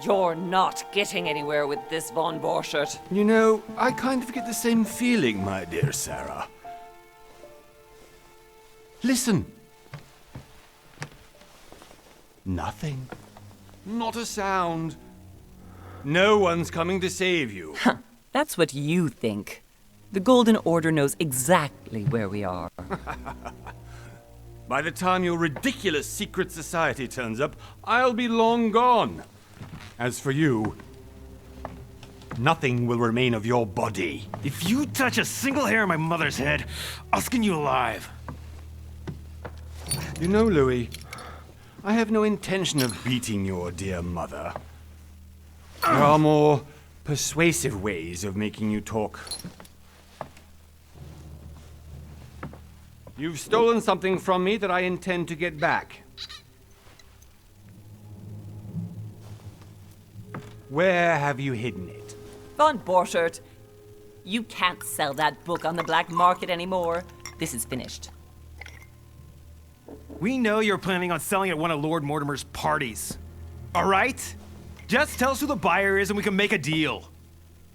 You're not getting anywhere with this, Von Borchert. You know, I kind of get the same feeling, my dear Sarah. Listen. Nothing. Not a sound. No one's coming to save you. That's what you think. The Golden Order knows exactly where we are. By the time your ridiculous secret society turns up, I'll be long gone. As for you, nothing will remain of your body. If you touch a single hair on my mother's head, I'll skin you alive. You know, Louis, I have no intention of beating your dear mother. There are more persuasive ways of making you talk. You've stolen something from me that I intend to get back. Where have you hidden it? Von Borchert, you can't sell that book on the black market anymore. This is finished. We know you're planning on selling at one of Lord Mortimer's parties. All right? Just tell us who the buyer is and we can make a deal.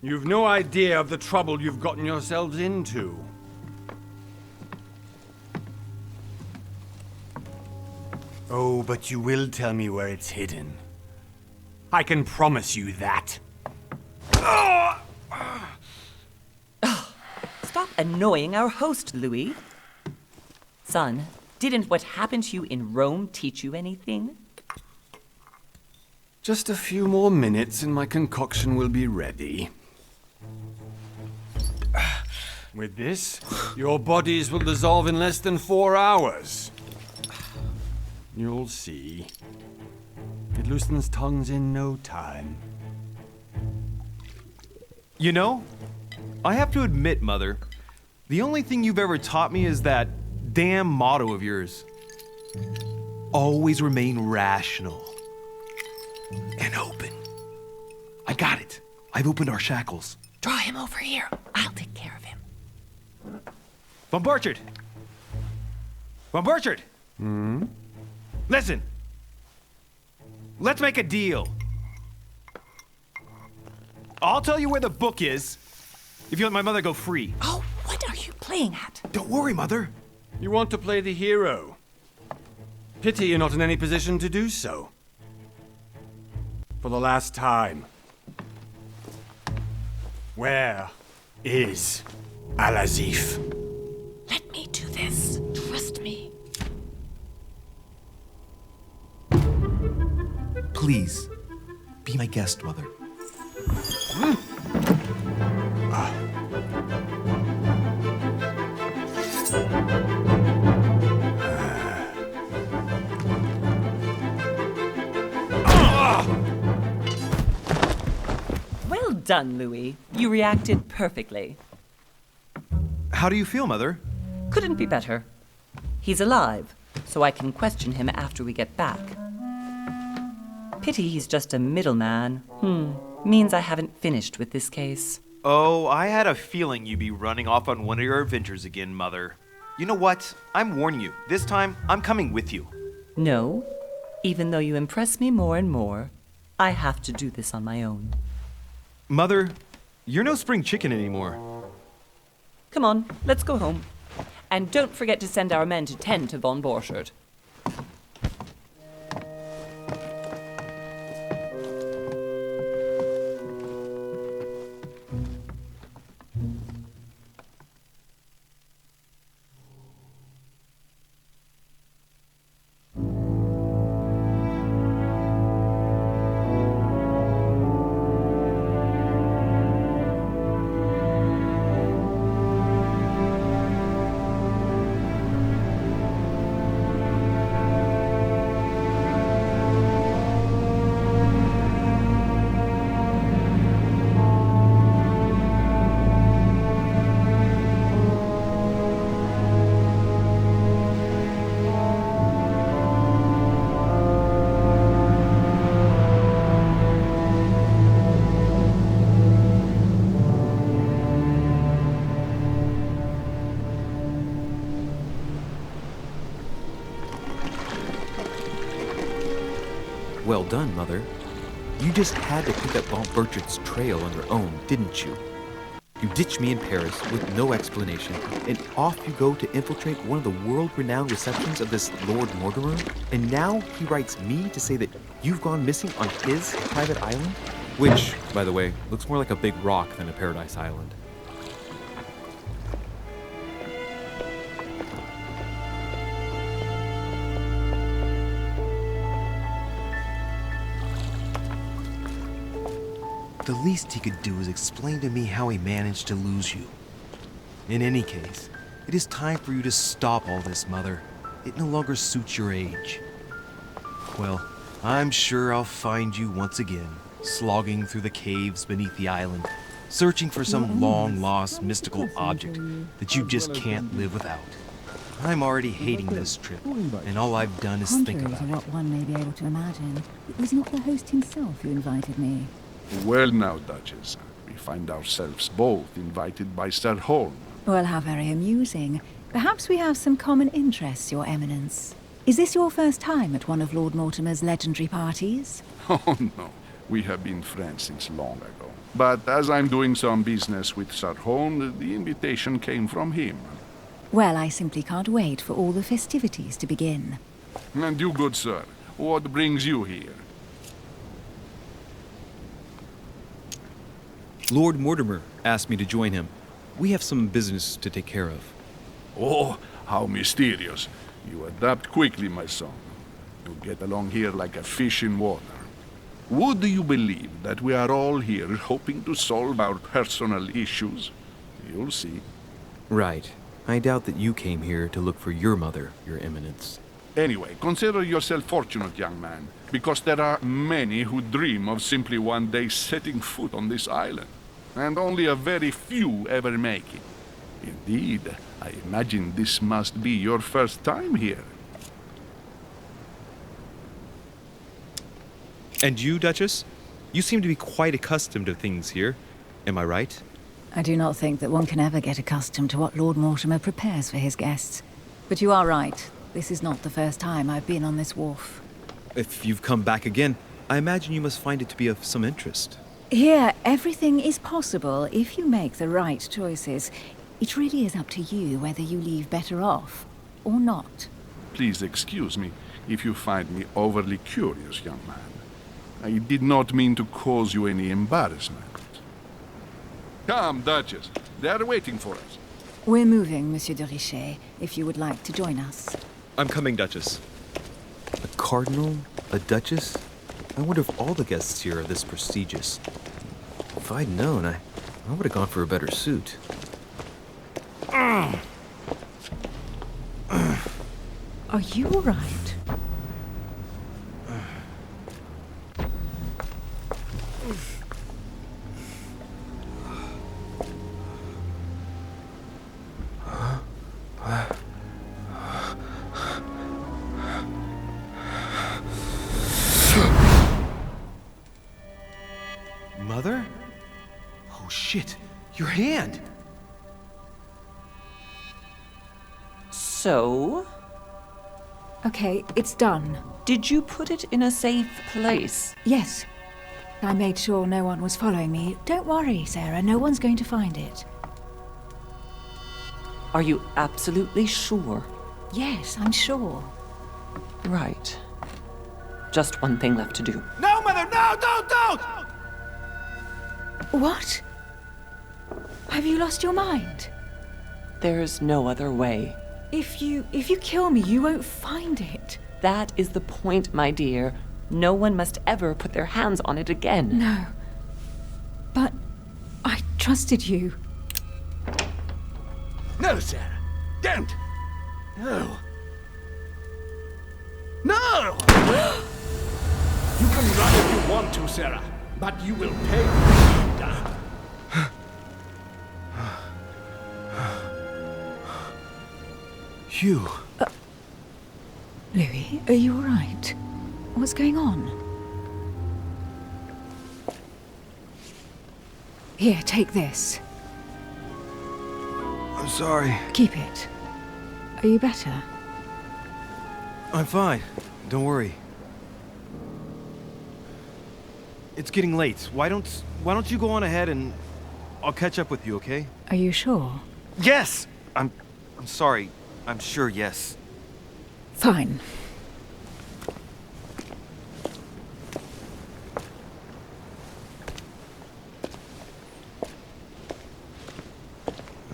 You've no idea of the trouble you've gotten yourselves into. Oh, but you will tell me where it's hidden. I can promise you that. Stop annoying our host, Louis. Son, didn't what happened to you in Rome teach you anything? Just a few more minutes and my concoction will be ready. With this, your bodies will dissolve in less than 4 hours. You'll see. It loosens tongues in no time. You know, I have to admit, Mother, the only thing you've ever taught me is that damn motto of yours. Always remain rational. And open. I got it. I've opened our shackles. Draw him over here. I'll take care of him. Von Borchert! Von Borchert! Listen. Let's make a deal. I'll tell you where the book is if you let my mother go free. Oh, what are you playing at? Don't worry, Mother. You want to play the hero. Pity you're not in any position to do so. For the last time. Where is Al-Azif? Let me do this. Trust me. Please, be my guest, Mother. Well done, Louis. You reacted perfectly. How do you feel, Mother? Couldn't be better. He's alive, so I can question him after we get back. Pity he's just a middleman. Means I haven't finished with this case. Oh, I had a feeling you'd be running off on one of your adventures again, Mother. You know what? I'm warning you. This time, I'm coming with you. No. Even though you impress me more and more, I have to do this on my own. Mother, you're no spring chicken anymore. Come on, let's go home. And don't forget to send our men to tend to Von Borchert. Well done, Mother. You just had to pick up Aunt Bertrude's trail on your own, didn't you? You ditch me in Paris with no explanation, and off you go to infiltrate one of the world-renowned receptions of this Lord Mortimer? And now he writes me to say that you've gone missing on his private island? Which, by the way, looks more like a big rock than a paradise island. The least he could do is explain to me how he managed to lose you. In any case, it is time for you to stop all this, Mother. It no longer suits your age. Well, I'm sure I'll find you once again, slogging through the caves beneath the island, searching for some long-lost mystical object that you just can't live without. I'm already hating this trip, and all I've done is think Contrary about to it. what one may be able to imagine, it was not the host himself who invited me. Well now, Duchess, we find ourselves both invited by Sir Holm. Well, how very amusing. Perhaps we have some common interests, Your Eminence. Is this your first time at one of Lord Mortimer's legendary parties? Oh no, we have been friends since long ago. But as I'm doing some business with Sir Holm, the invitation came from him. Well, I simply can't wait for all the festivities to begin. And you, good sir, what brings you here? Lord Mortimer asked me to join him. We have some business to take care of. Oh, how mysterious. You adapt quickly, my son. You get along here like a fish in water. Would you believe that we are all here hoping to solve our personal issues? You'll see. Right. I doubt that you came here to look for your mother, Your Eminence. Anyway, consider yourself fortunate, young man, because there are many who dream of simply one day setting foot on this island, and only a very few ever make it. Indeed, I imagine this must be your first time here. And you, Duchess? You seem to be quite accustomed to things here. Am I right? I do not think that one can ever get accustomed to what Lord Mortimer prepares for his guests. But you are right. This is not the first time I've been on this wharf. If you've come back again, I imagine you must find it to be of some interest. Here, everything is possible if you make the right choices. It really is up to you whether you leave better off or not. Please excuse me if you find me overly curious, young man. I did not mean to cause you any embarrassment. Come, Duchess. They are waiting for us. We're moving, Monsieur de Richet, if you would like to join us. I'm coming, Duchess. A cardinal? A duchess? I wonder if all the guests here are this prestigious. If I'd known, I would have gone for a better suit. Are you all right? Mother? Oh shit, your hand! So, Okay, it's done. did you put it in a safe place? Yes. I made sure no one was following me. Don't worry, Sarah, no one's going to find it. Are you absolutely sure? Yes, I'm sure. Right. Just one thing left to do. No, Mother, no, don't! What? Have you lost your mind? There's no other way. If you kill me, you won't find it. That is the point, my dear. No one must ever put their hands on it again. No. But I trusted you. No, Sarah. Don't. No. No! You can run if you want to, Sarah, but you will pay for it. Hugh. Louis, are you all right? What's going on? Here, take this. I'm sorry. Keep it. Are you better? I'm fine. Don't worry. it's getting late. Why don't you go on ahead and I'll catch up with you, okay? Are you sure? Yes! I'm sorry. I'm sure, yes. Fine.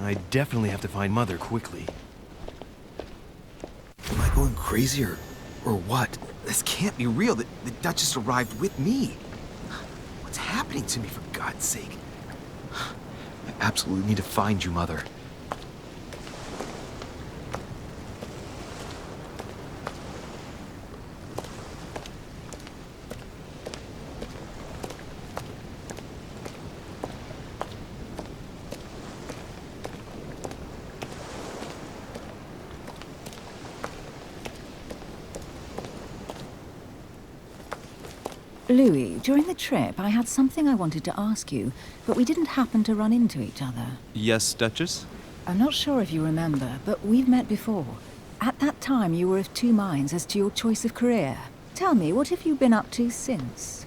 I definitely have to find Mother quickly. Am I going crazy or what? This can't be real. The Duchess arrived with me. What's happening to me, for God's sake? I absolutely need to find you, Mother. Louis, during the trip, I had something I wanted to ask you, but we didn't happen to run into each other. Yes, Duchess? I'm not sure if you remember, but we've met before. At that time, you were of two minds as to your choice of career. Tell me, what have you been up to since?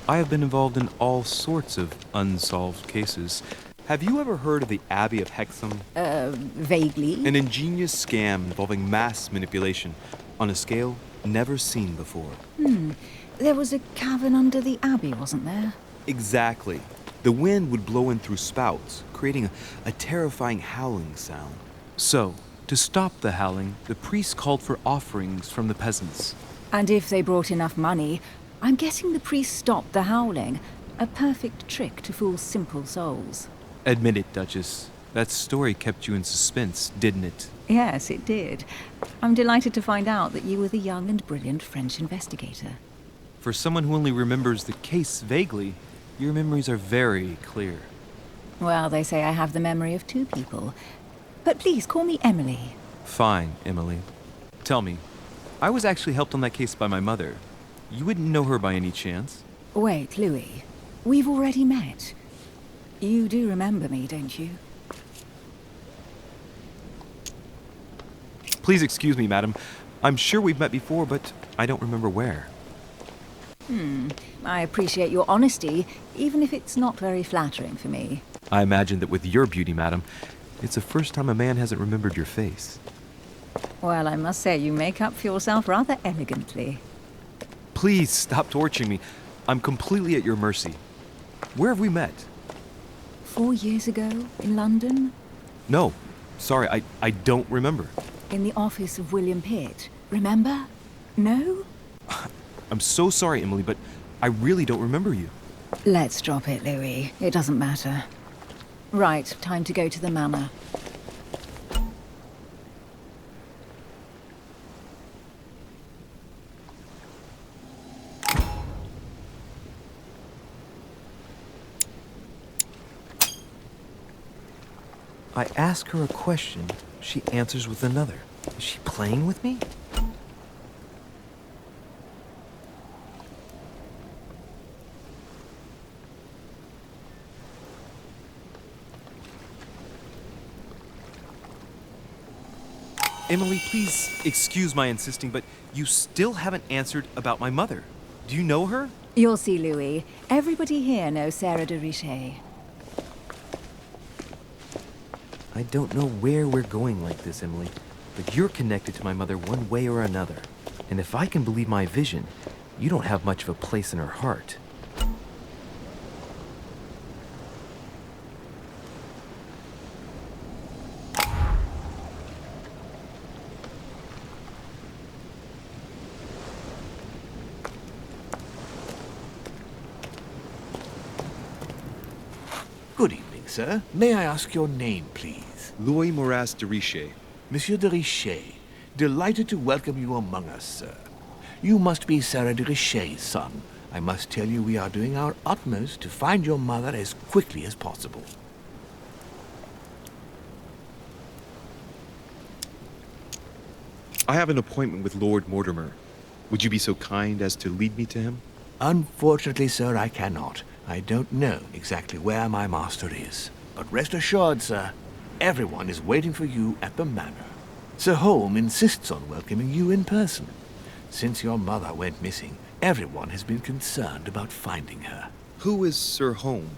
I have been involved in all sorts of unsolved cases. Have you ever heard of the Abbey of Hexham? Vaguely. An ingenious scam involving mass manipulation on a scale never seen before. There was a cavern under the abbey, wasn't there? Exactly. The wind would blow in through spouts, creating a terrifying howling sound. So, to stop the howling, the priests called for offerings from the peasants. And if they brought enough money, I'm guessing the priest stopped the howling. A perfect trick to fool simple souls. Admit it, Duchess. That story kept you in suspense, didn't it? Yes, it did. I'm delighted to find out that you were the young and brilliant French investigator. For someone who only remembers the case vaguely, your memories are very clear. Well, they say I have the memory of two people. But please, call me Emily. Fine, Emily. Tell me, I was actually helped on that case by my mother. You wouldn't know her by any chance? Wait, Louis. We've already met. You do remember me, don't you? Please excuse me, madam. I'm sure we've met before, but I don't remember where. I appreciate your honesty, even if it's not very flattering for me. I imagine that with your beauty, madam, it's the first time a man hasn't remembered your face. Well, I must say you make up for yourself rather elegantly. Please stop torturing me. I'm completely at your mercy. Where have we met? 4 years ago, in London? No, Sorry, I don't remember. In the office of William Pitt, remember? No? I'm so sorry, Emily, but I really don't remember you. Let's drop it, Louis. It doesn't matter. Right, time to go to the manor. I ask her a question, she answers with another. Is she playing with me? Emily, please excuse my insisting, but you still haven't answered about my mother. Do you know her? You'll see, Louis. Everybody here knows Sarah de Richet. I don't know where we're going like this, Emily, but you're connected to my mother one way or another. And if I can believe my vision, you don't have much of a place in her heart. Good evening, sir. May I ask your name, please? Louis Moras de Richet. Monsieur de Richet. Delighted to welcome you among us, sir. You must be Sarah de Richet's son. I must tell you we are doing our utmost to find your mother as quickly as possible. I have an appointment with Lord Mortimer. Would you be so kind as to lead me to him? Unfortunately, sir, I cannot. I don't know exactly where my master is. But rest assured, sir, everyone is waiting for you at the manor. Sir Holm insists on welcoming you in person. Since your mother went missing, everyone has been concerned about finding her. Who is Sir Holm?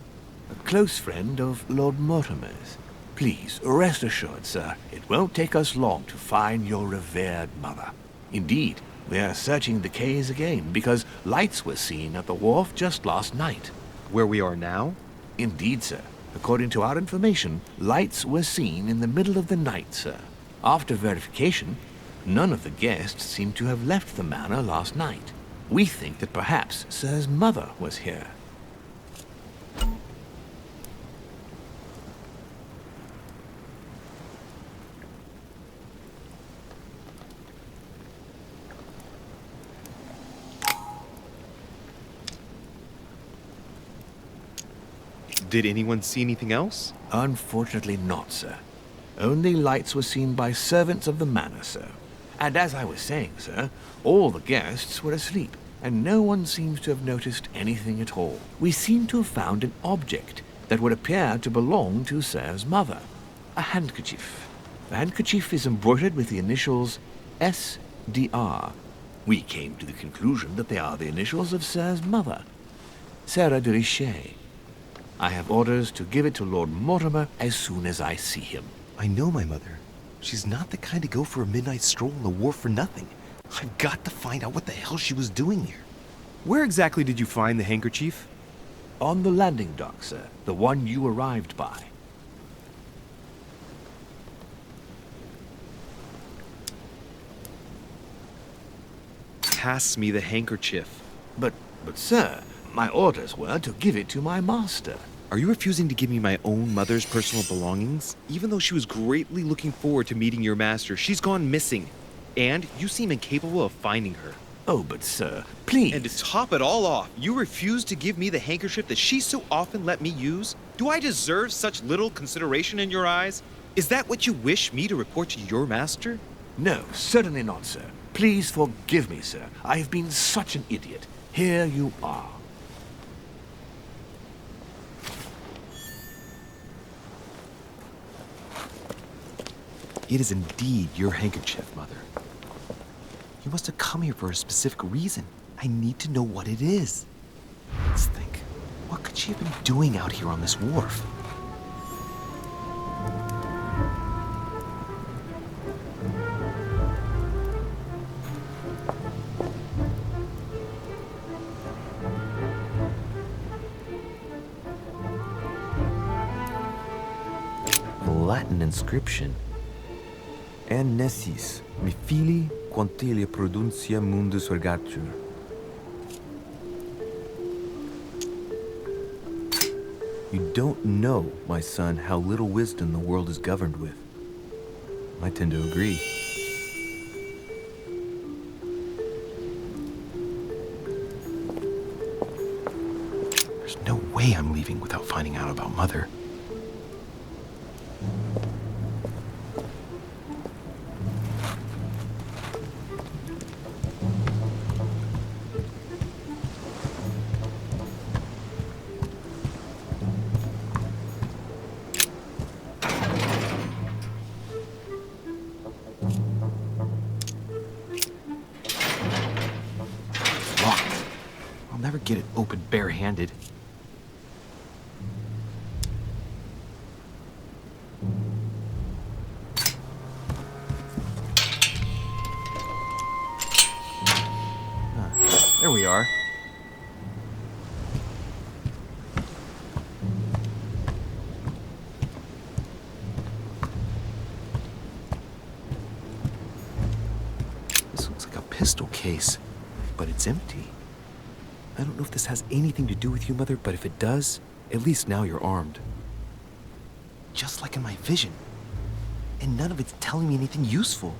A close friend of Lord Mortimer's. Please, rest assured, sir, it won't take us long to find your revered mother. Indeed, we are searching the quays again because lights were seen at the wharf just last night. Where we are now? Indeed, sir. According to our information, lights were seen in the middle of the night, sir. After verification, none of the guests seem to have left the manor last night. We think that perhaps Sir's mother was here. Did anyone see anything else? Unfortunately not, sir. Only lights were seen by servants of the manor, sir. And as I was saying, sir, all the guests were asleep, and no one seems to have noticed anything at all. We seem to have found an object that would appear to belong to Sir's mother. A handkerchief. The handkerchief is embroidered with the initials S.D.R. We came to the conclusion that they are the initials of Sir's mother, Sarah de Richet. I have orders to give it to Lord Mortimer as soon as I see him. I know my mother. She's not the kind to go for a midnight stroll on the wharf for nothing. I've got to find out what the hell she was doing here. Where exactly did you find the handkerchief? On the landing dock, sir. The one you arrived by. Pass me the handkerchief. But sir, my orders were to give it to my master. Are you refusing to give me my own mother's personal belongings? Even though she was greatly looking forward to meeting your master, she's gone missing. And you seem incapable of finding her. Oh, but sir, please. And to top it all off, you refuse to give me the handkerchief that she so often let me use? Do I deserve such little consideration in your eyes? Is that what you wish me to report to your master? No, certainly not, sir. Please forgive me, sir. I have been such an idiot. Here you are. It is indeed your handkerchief, Mother. You must have come here for a specific reason. I need to know what it is. Let's think. What could she have been doing out here on this wharf? A Latin inscription. En nesis, mi fili quantilia produncia mundus ergatur. You don't know, my son, how little wisdom the world is governed with. I tend to agree. There's no way I'm leaving without finding out about Mother. I'll never get it open barehanded. There we are. This looks like a pistol case, but it's empty. I don't know if this has anything to do with you, Mother, but if it does, at least now you're armed. Just like in my vision. And none of it's telling me anything useful.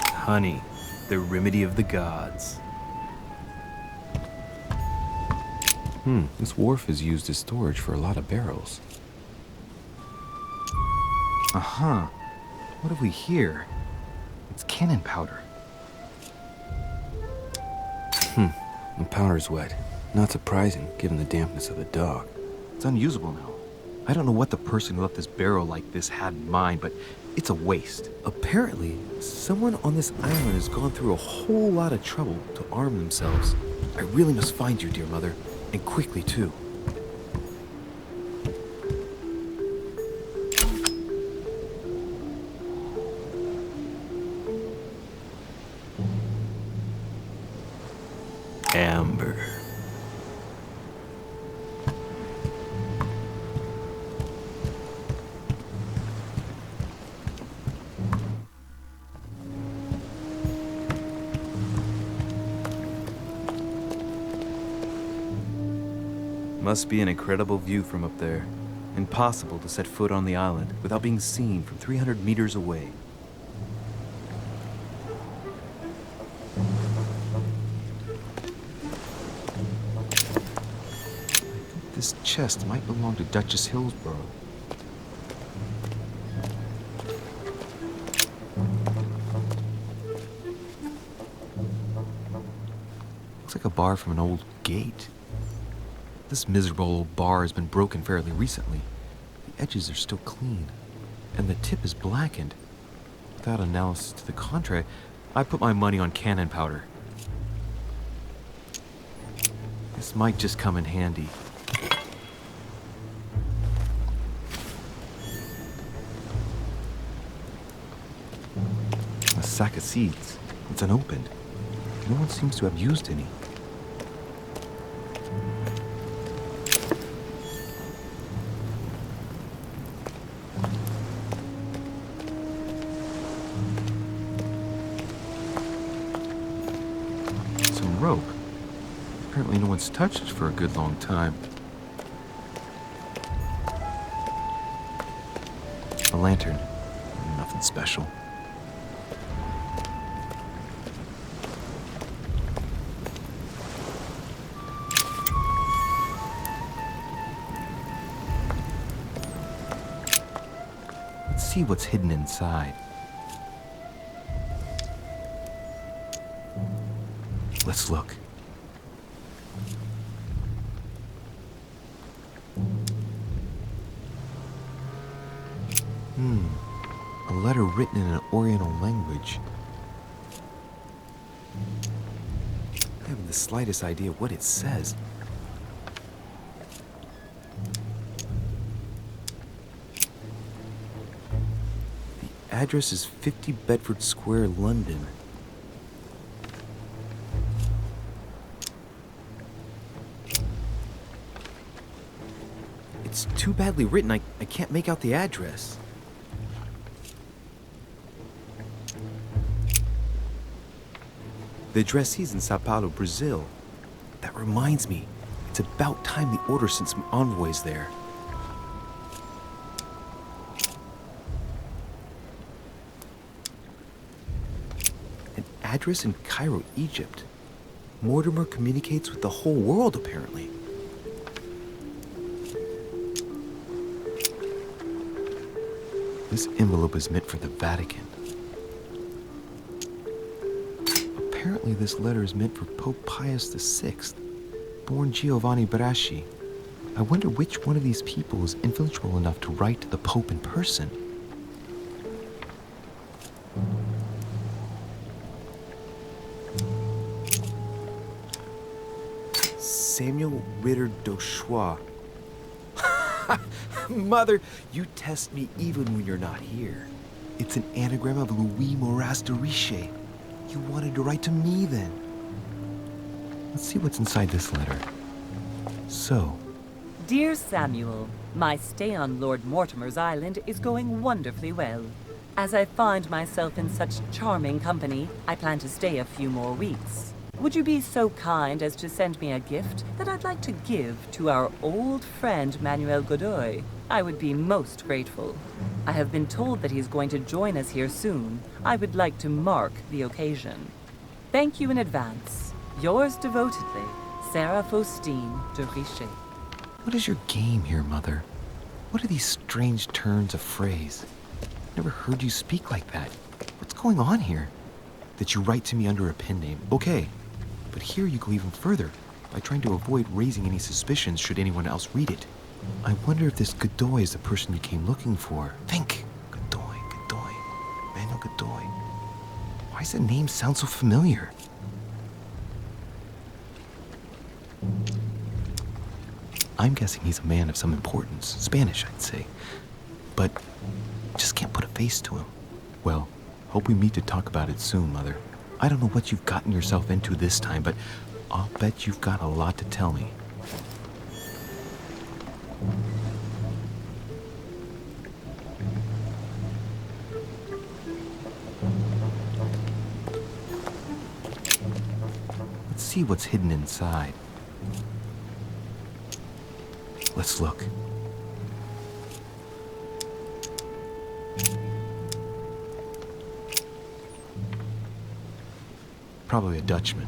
Honey, the remedy of the gods. This wharf is used as storage for a lot of barrels. Uh-huh. What have we here? It's cannon powder. The powder's wet. Not surprising, given the dampness of the dog. It's unusable now. I don't know what the person who left this barrel like this had in mind, but it's a waste. Apparently, someone on this island has gone through a whole lot of trouble to arm themselves. I really must find you, dear Mother, and quickly, too. Amber. Must be an incredible view from up there. Impossible to set foot on the island without being seen from 300 meters away. This chest might belong to Duchess Hillsborough. Looks like a bar from an old gate. This miserable old bar has been broken fairly recently. The edges are still clean, and the tip is blackened. Without analysis to the contrary, I put my money on cannon powder. This might just come in handy. A sack of seeds. It's unopened. No one seems to have used any. Some rope. Apparently no one's touched it for a good long time. A lantern. Nothing special. Let's see what's hidden inside. Let's look. A letter written in an Oriental language. I haven't the slightest idea what it says. The address is 50 Bedford Square, London. too badly written, I can't make out the address. The addressee's in Sao Paulo, Brazil. That reminds me, it's about time the Order sent some envoys there. An address in Cairo, Egypt. Mortimer communicates with the whole world, apparently. This envelope is meant for the Vatican. Apparently this letter is meant for Pope Pius VI, born Giovanni Braschi. I wonder which one of these people is influential enough to write to the Pope in person. Samuel Ritter d'Auchois. Mother, you test me even when you're not here. It's an anagram of Louis Moras de Riche. You wanted to write to me then. Let's see what's inside this letter. So, Dear Samuel, my stay on Lord Mortimer's island is going wonderfully well. As I find myself in such charming company, I plan to stay a few more weeks. Would you be so kind as to send me a gift that I'd like to give to our old friend Manuel Godoy? I would be most grateful. I have been told that he's going to join us here soon. I would like to mark the occasion. Thank you in advance. Yours devotedly, Sarah Faustine de Richer. what is your game here, Mother? What are these strange turns of phrase? Never heard you speak like that. What's going on here? That you write to me under a pen name, okay. But here you go even further, by trying to avoid raising any suspicions should anyone else read it. I wonder if this Godoy is the person you came looking for. Think! Godoy, Manuel Godoy. Why does that name sound so familiar? I'm guessing he's a man of some importance. Spanish, I'd say. But just can't put a face to him. Well, hope we meet to talk about it soon, Mother. I don't know what you've gotten yourself into this time, but I'll bet you've got a lot to tell me. Let's see what's hidden inside. Let's look. Probably a Dutchman.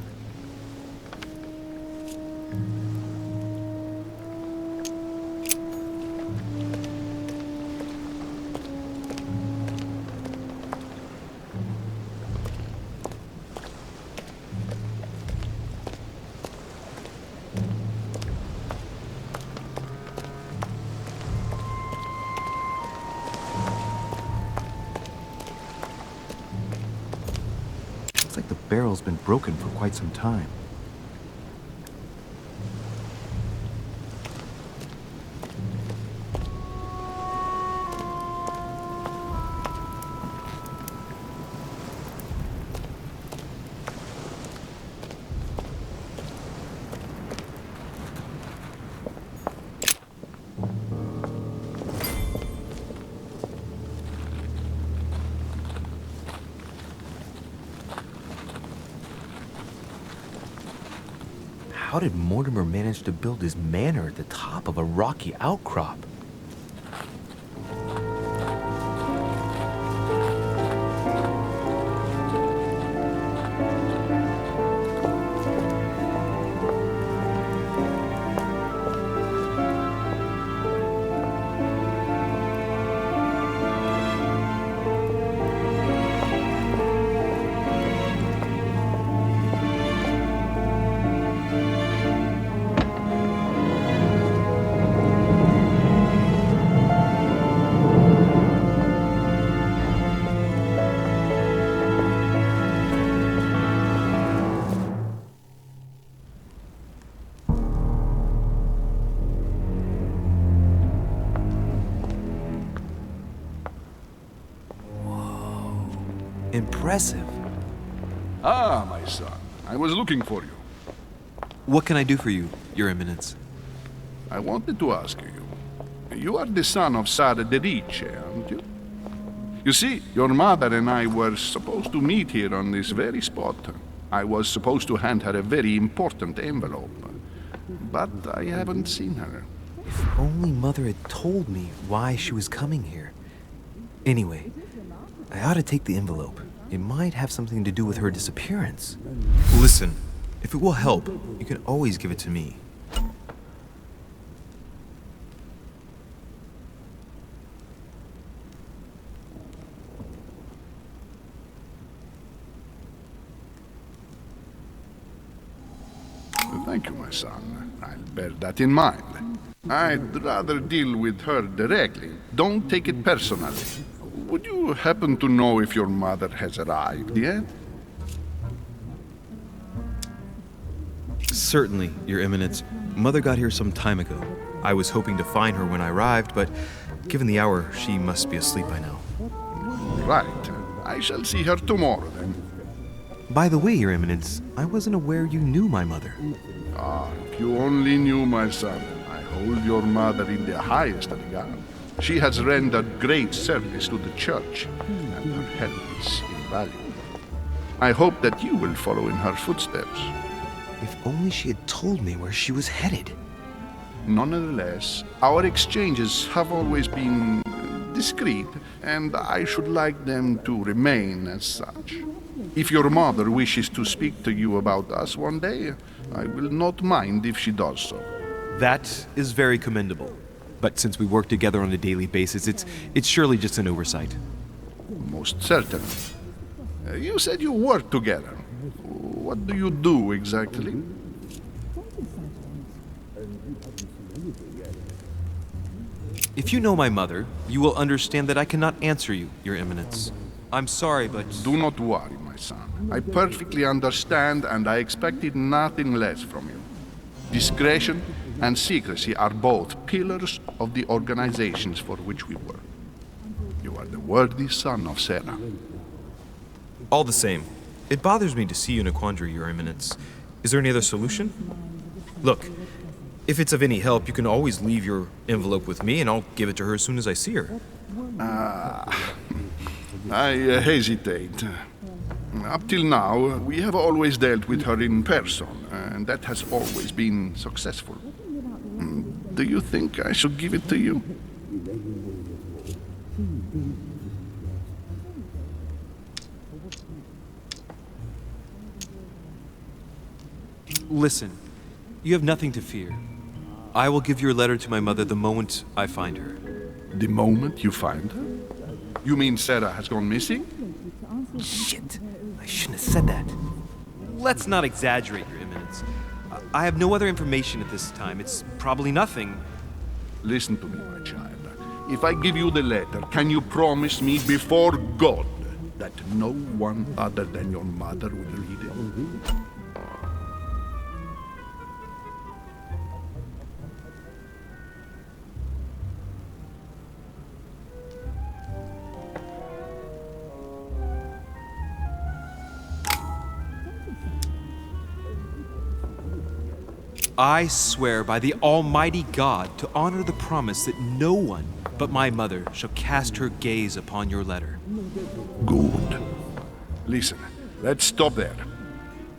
Looks like the barrel's been broken for quite some time. How did Mortimer manage to build his manor at the top of a rocky outcrop? Impressive. Ah, my son. I was looking for you. What can I do for you, Your Eminence? I wanted to ask you. You are the son of Sarah de Ricci, aren't you? You see, your mother and I were supposed to meet here on this very spot. I was supposed to hand her a very important envelope, but I haven't seen her. If only Mother had told me why she was coming here. Anyway, I ought to take the envelope. It might have something to do with her disappearance. Listen, if it will help, you can always give it to me. Thank you, my son. I'll bear that in mind. I'd rather deal with her directly. Don't take it personally. Would you happen to know if your mother has arrived yet? Certainly, Your Eminence. Mother got here some time ago. I was hoping to find her when I arrived, but given the hour, she must be asleep by now. Right. I shall see her tomorrow, then. By the way, Your Eminence, I wasn't aware you knew my mother. Ah, if you only knew, my son. I hold your mother in the highest regard. She has rendered great service to the church, and her help is invaluable. I hope that you will follow in her footsteps. If only she had told me where she was headed. Nonetheless, our exchanges have always been discreet, and I should like them to remain as such. If your mother wishes to speak to you about us one day, I will not mind if she does so. That is very commendable. But since we work together on a daily basis, it's surely just an oversight. Most certainly. You said you work together. What do you do exactly? If you know my mother, you will understand that I cannot answer you, Your Eminence. I'm sorry, but... Do not worry, my son. I perfectly understand, and I expected nothing less from you. Discretion and secrecy are both pillars of the organizations for which we work. You are the worthy son of Sarah. All the same, it bothers me to see you in a quandary, Your Eminence. Is there any other solution? Look, if it's of any help, you can always leave your envelope with me, and I'll give it to her as soon as I see her. I hesitate. Up till now, we have always dealt with her in person, and that has always been successful. Do you think I should give it to you? Listen, you have nothing to fear. I will give your letter to my mother the moment I find her. The moment you find her? You mean Sarah has gone missing? Shit! I shouldn't have said that. Let's not exaggerate, Your Eminence. I have no other information at this time. It's probably nothing. Listen to me, my child. If I give you the letter, can you promise me before God that no one other than your mother will read it? I swear by the Almighty God to honor the promise that no one but my mother shall cast her gaze upon your letter. Good. Listen, let's stop there.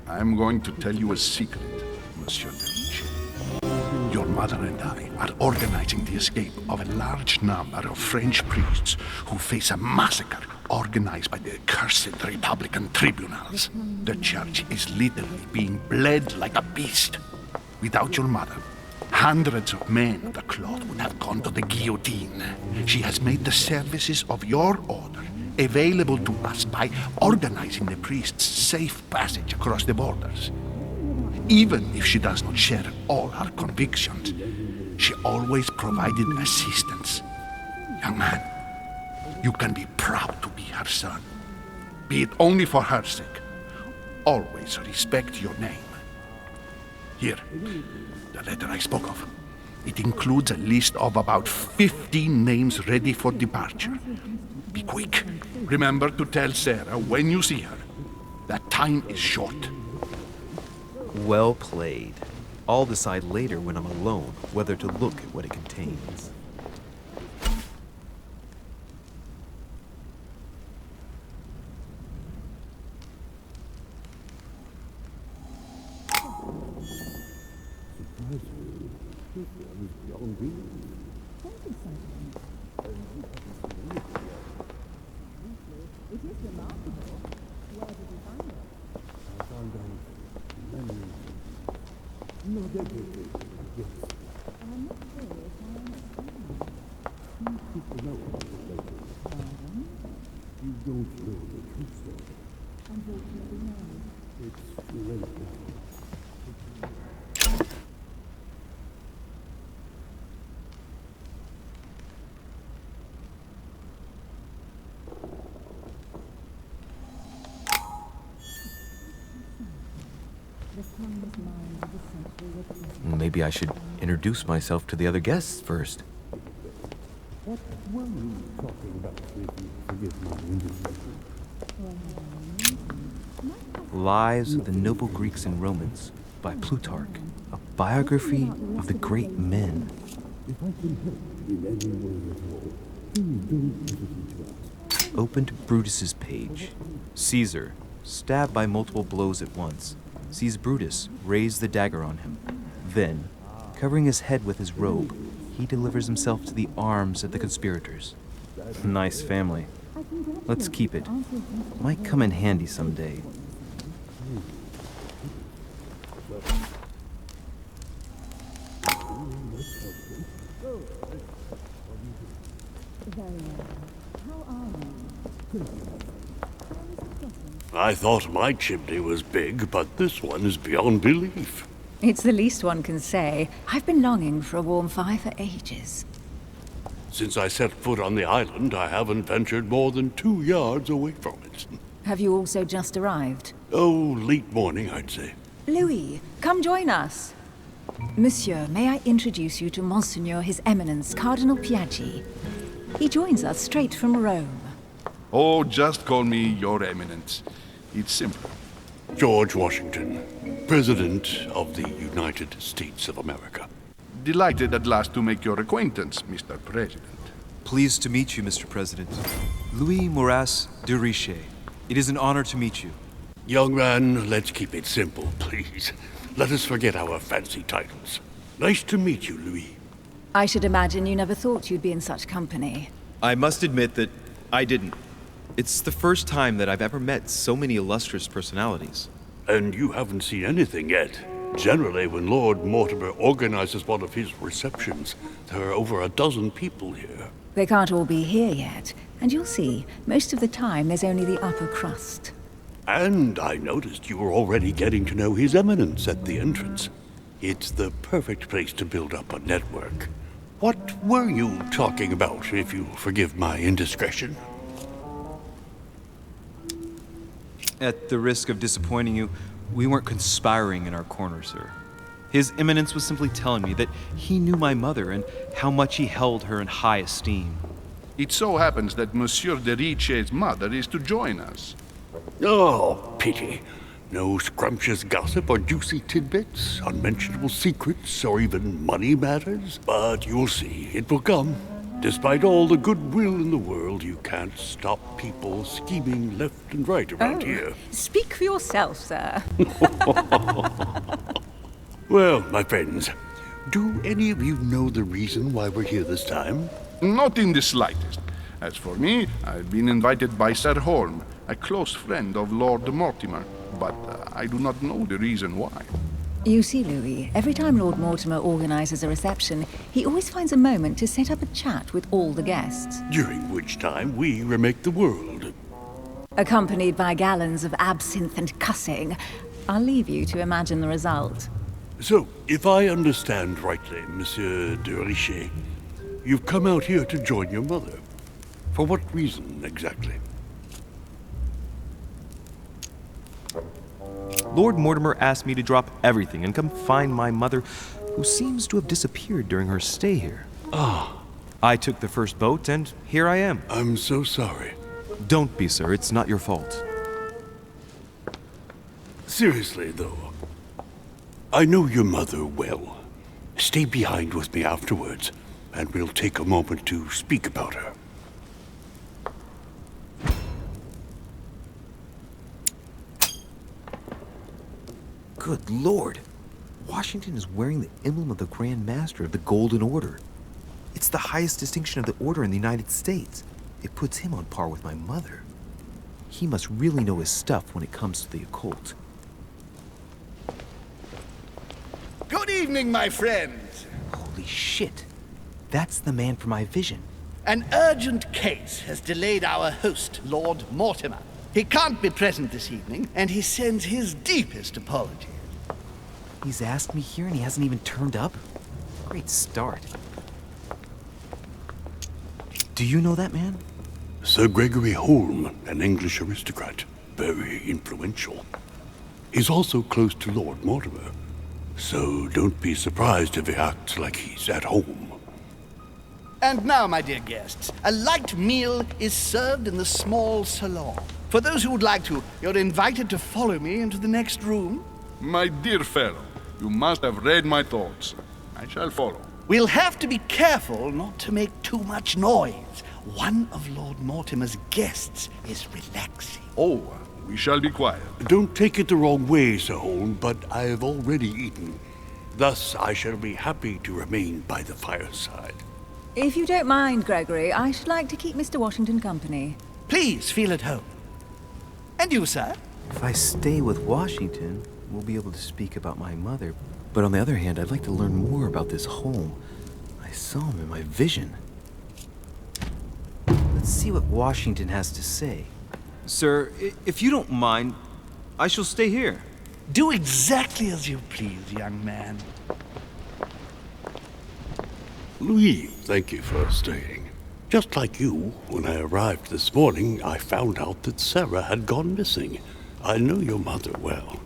I'm going to tell you a secret, Monsieur de Ricci. Your mother and I are organizing the escape of a large number of French priests who face a massacre organized by the accursed Republican tribunals. The church is literally being bled like a beast. Without your mother, hundreds of men of the cloth would have gone to the guillotine. She has made the services of your order available to us by organizing the priests' safe passage across the borders. Even if she does not share all our convictions, she always provided assistance. Young man, you can be proud to be her son. Be it only for her sake. Always respect your name. Here, the letter I spoke of. It includes a list of about 15 names ready for departure. Be quick. Remember to tell Sarah when you see her that time is short. Well played. I'll decide later when I'm alone whether to look at what it contains. Maybe I should introduce myself to the other guests first. Lives of the Noble Greeks and Romans by Plutarch, a biography of the great men. Open to Brutus's page. Caesar, stabbed by multiple blows at once, sees Brutus raise the dagger on him. Then, covering his head with his robe, he delivers himself to the arms of the conspirators. Nice family. Let's keep it. Might come in handy someday. I thought my chimney was big, but this one is beyond belief. It's the least one can say. I've been longing for a warm fire for ages. Since I set foot on the island, I haven't ventured more than 2 yards away from it. Have you also just arrived? Oh, late morning, I'd say. Louis, come join us. Monsieur, may I introduce you to Monseigneur His Eminence, Cardinal Piaggi. He joins us straight from Rome. Oh, just call me Your Eminence. It's simple. George Washington, President of the United States of America. Delighted at last to make your acquaintance, Mr. President. Pleased to meet you, Mr. President. Louis Moras de Richet. It is an honor to meet you. Young man, let's keep it simple, please. Let us forget our fancy titles. Nice to meet you, Louis. I should imagine you never thought you'd be in such company. I must admit that I didn't. It's the first time that I've ever met so many illustrious personalities. And you haven't seen anything yet. Generally, when Lord Mortimer organizes one of his receptions, there are over a dozen people here. They can't all be here yet, and you'll see, most of the time there's only the upper crust. And I noticed you were already getting to know His Eminence at the entrance. It's the perfect place to build up a network. What were you talking about, if you'll forgive my indiscretion? At the risk of disappointing you, we weren't conspiring in our corner, sir. His Eminence was simply telling me that he knew my mother and how much he held her in high esteem. It so happens that Monsieur de Richet's mother is to join us. Oh, pity. No scrumptious gossip or juicy tidbits, unmentionable secrets, or even money matters. But you'll see, it will come. Despite all the goodwill in the world, you can't stop people scheming left and right around here. Speak for yourself, sir. Well, my friends, do any of you know the reason why we're here this time? Not in the slightest. As for me, I've been invited by Sir Holm, a close friend of Lord Mortimer, but I do not know the reason why. You see, Louis, every time Lord Mortimer organizes a reception, he always finds a moment to set up a chat with all the guests. During which time we remake the world. Accompanied by gallons of absinthe and cussing. I'll leave you to imagine the result. So, if I understand rightly, Monsieur de Richet, you've come out here to join your mother. For what reason, exactly? Lord Mortimer asked me to drop everything and come find my mother, who seems to have disappeared during her stay here. Ah. I took the first boat, and here I am. I'm so sorry. Don't be, sir. It's not your fault. Seriously, though, I know your mother well. Stay behind with me afterwards, and we'll take a moment to speak about her. Good Lord. Washington is wearing the emblem of the Grand Master of the Golden Order. It's the highest distinction of the order in the United States. It puts him on par with my mother. He must really know his stuff when it comes to the occult. Good evening, my friends. Holy shit. That's the man for my vision. An urgent case has delayed our host, Lord Mortimer. He can't be present this evening, and he sends his deepest apologies. He's asked me here and he hasn't even turned up? Great start. Do you know that man? Sir Gregory Holm, an English aristocrat, very influential. He's also close to Lord Mortimer, so don't be surprised if he acts like he's at home. And now, my dear guests, a light meal is served in the small salon. For those who would like to, you're invited to follow me into the next room. My dear fellow, you must have read my thoughts. I shall follow. We'll have to be careful not to make too much noise. One of Lord Mortimer's guests is relaxing. Oh, we shall be quiet. Don't take it the wrong way, Sir Holm, but I've already eaten. Thus, I shall be happy to remain by the fireside. If you don't mind, Gregory, I should like to keep Mr. Washington company. Please feel at home. And you, sir? If I stay with Washington, we'll be able to speak about my mother. But on the other hand, I'd like to learn more about this home. I saw him in my vision. Let's see what Washington has to say. Sir, if you don't mind, I shall stay here. Do exactly as you please, young man. Louis, thank you for staying. Just like you, when I arrived this morning, I found out that Sarah had gone missing. I know your mother well.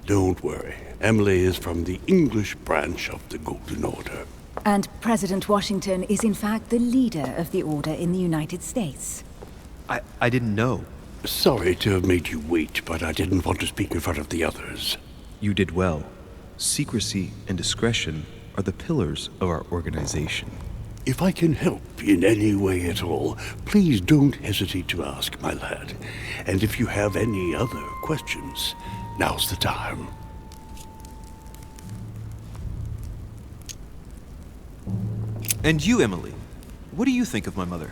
Don't worry. Emily is from the English branch of the Golden Order. And President Washington is in fact the leader of the Order in the United States. I didn't know. Sorry to have made you wait, but I didn't want to speak in front of the others. You did well. Secrecy and discretion are the pillars of our organization. If I can help in any way at all, please don't hesitate to ask, my lad. And if you have any other questions, now's the time. And you, Emily, what do you think of my mother?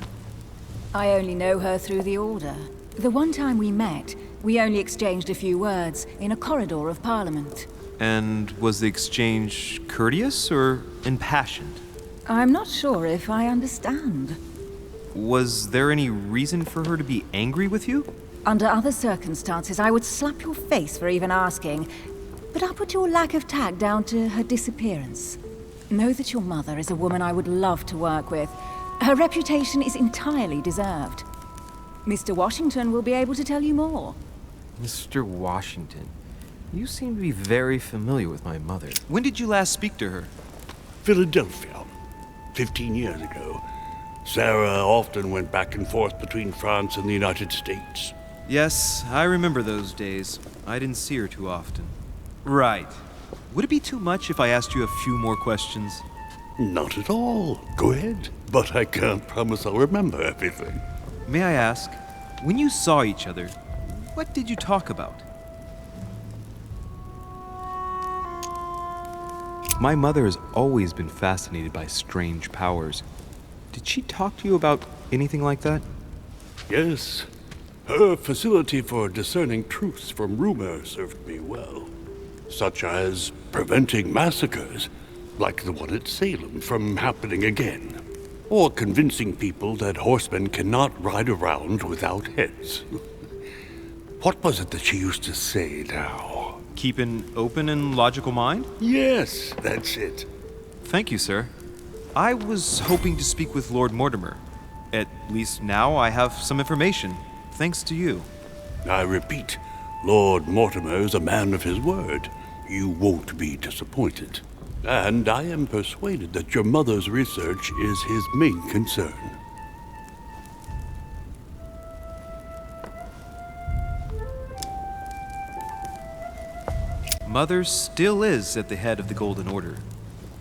I only know her through the Order. The one time we met, we only exchanged a few words in a corridor of Parliament. And was the exchange courteous or impassioned? I'm not sure if I understand. Was there any reason for her to be angry with you? Under other circumstances, I would slap your face for even asking, but I'll put your lack of tact down to her disappearance. Know that your mother is a woman I would love to work with. Her reputation is entirely deserved. Mr. Washington will be able to tell you more. Mr. Washington, you seem to be very familiar with my mother. When did you last speak to her? Philadelphia, 15 years ago. Sarah often went back and forth between France and the United States. Yes, I remember those days. I didn't see her too often. Right. Would it be too much if I asked you a few more questions? Not at all. Go ahead. But I can't promise I'll remember everything. May I ask, when you saw each other, what did you talk about? My mother has always been fascinated by strange powers. Did she talk to you about anything like that? Yes. Her facility for discerning truths from rumor served me well. Such as preventing massacres, like the one at Salem, from happening again. Or convincing people that horsemen cannot ride around without heads. What was it that she used to say now? Keep an open and logical mind? Yes, that's it. Thank you, sir. I was hoping to speak with Lord Mortimer. At least now I have some information, thanks to you. I repeat, Lord Mortimer is a man of his word. You won't be disappointed. And I am persuaded that your mother's research is his main concern. Mother still is at the head of the Golden Order.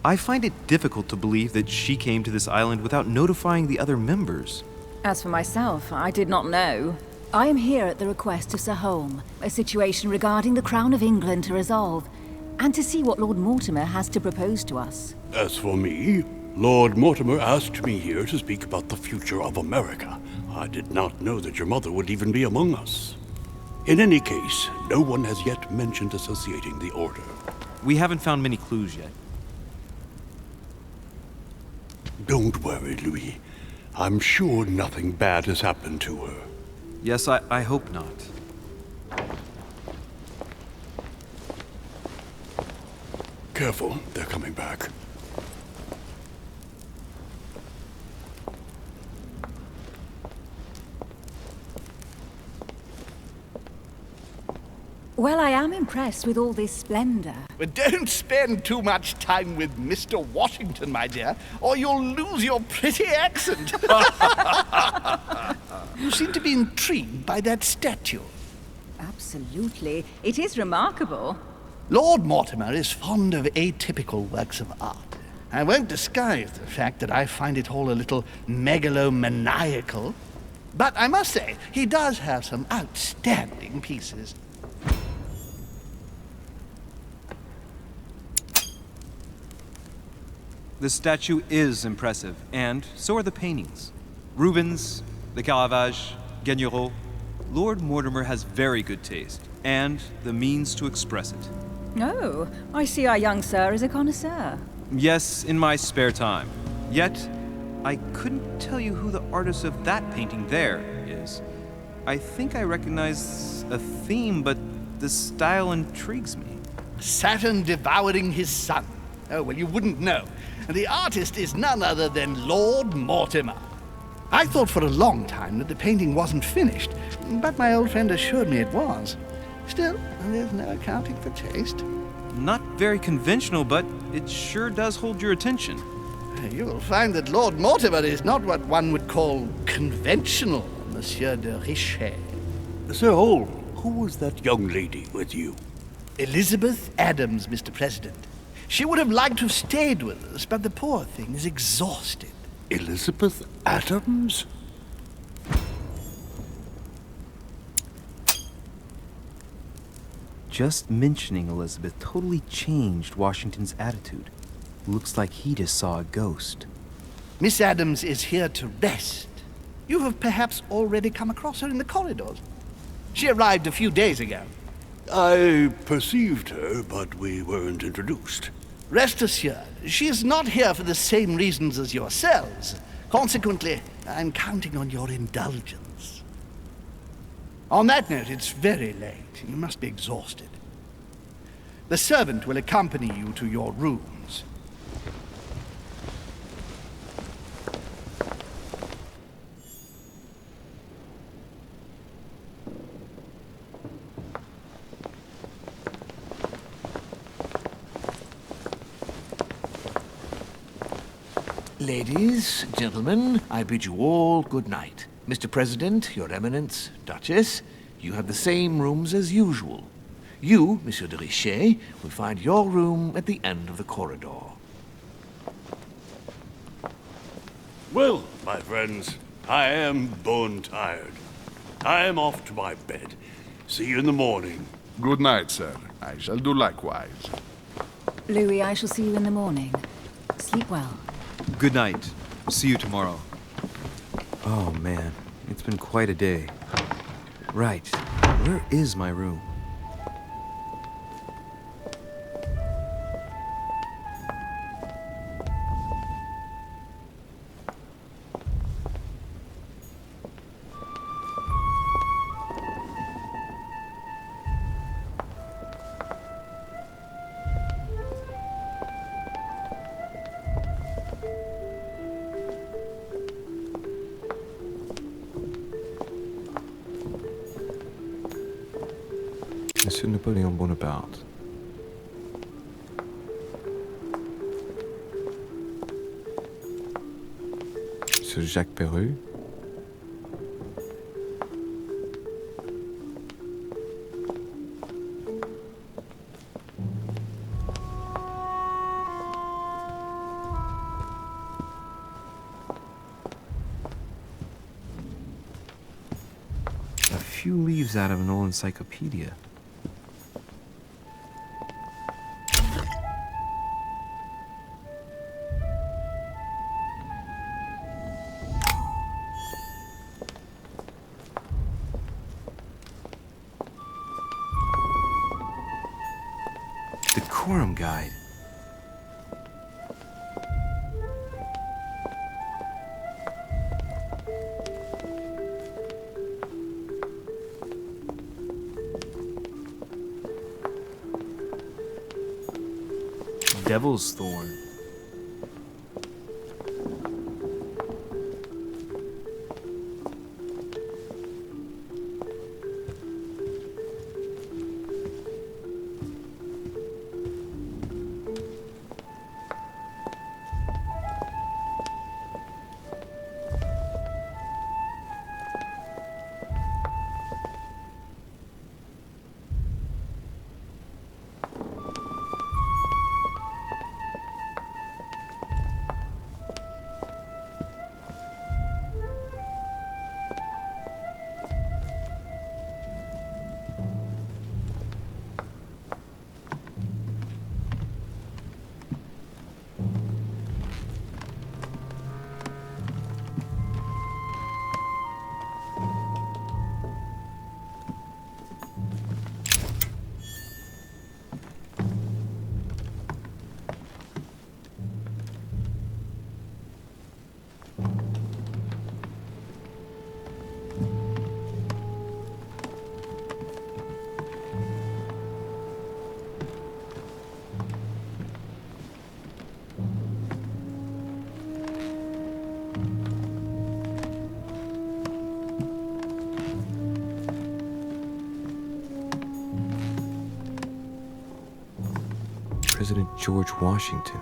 I find it difficult to believe that she came to this island without notifying the other members. As for myself, I did not know. I am here at the request of Sir Holm, a situation regarding the Crown of England to resolve. and to see what Lord Mortimer has to propose to us. As for me, Lord Mortimer asked me here to speak about the future of America. I did not know that your mother would even be among us. In any case, no one has yet mentioned associating the Order. We haven't found many clues yet. Don't worry, Louis. I'm sure nothing bad has happened to her. Yes, I hope not. Careful, they're coming back. Well, I am impressed with all this splendor. But don't spend too much time with Mr. Washington, my dear, or you'll lose your pretty accent. You seem to be intrigued by that statue. Absolutely. It is remarkable. Lord Mortimer is fond of atypical works of art. I won't disguise the fact that I find it all a little megalomaniacal. But I must say, he does have some outstanding pieces. The statue is impressive, and so are the paintings. Rubens, the Caravage, Guignero. Lord Mortimer has very good taste, and the means to express it. Oh, I see our young sir is a connoisseur. Yes, in my spare time. Yet, I couldn't tell you who the artist of that painting there is. I think I recognize a theme, but the style intrigues me. Saturn devouring his son. Oh, well, you wouldn't know. And the artist is none other than Lord Mortimer. I thought for a long time that the painting wasn't finished, but my old friend assured me it was. Still, there's no accounting for taste. Not very conventional, but it sure does hold your attention. You will find that Lord Mortimer is not what one would call conventional, Monsieur de Richet. Sir Hall, who was that young lady with you? Elizabeth Adams, Mr. President. She would have liked to have stayed with us, but the poor thing is exhausted. Elizabeth Adams? Just mentioning Elizabeth totally changed Washington's attitude. Looks like he just saw a ghost. Miss Adams is here to rest. You have perhaps already come across her in the corridors. She arrived a few days ago. I perceived her, but we weren't introduced. Rest assured, she is not here for the same reasons as yourselves. Consequently, I'm counting on your indulgence. On that note, it's very late. You must be exhausted. The servant will accompany you to your rooms. Ladies, gentlemen, I bid you all good night. Mr. President, Your Eminence, Duchess, you have the same rooms as usual. You, Monsieur de Richet, will find your room at the end of the corridor. Well, my friends, I am bone tired. I am off to my bed. See you in the morning. Good night, sir. I shall do likewise. Louis, I shall see you in the morning. Sleep well. Good night. See you tomorrow. Oh man, it's been quite a day. Right, where is my room? Monsieur Napoléon Bonaparte. Monsieur Jacques Perru. A few leaves out of an old encyclopedia. decorum guide. Devil's Thorn. President George Washington.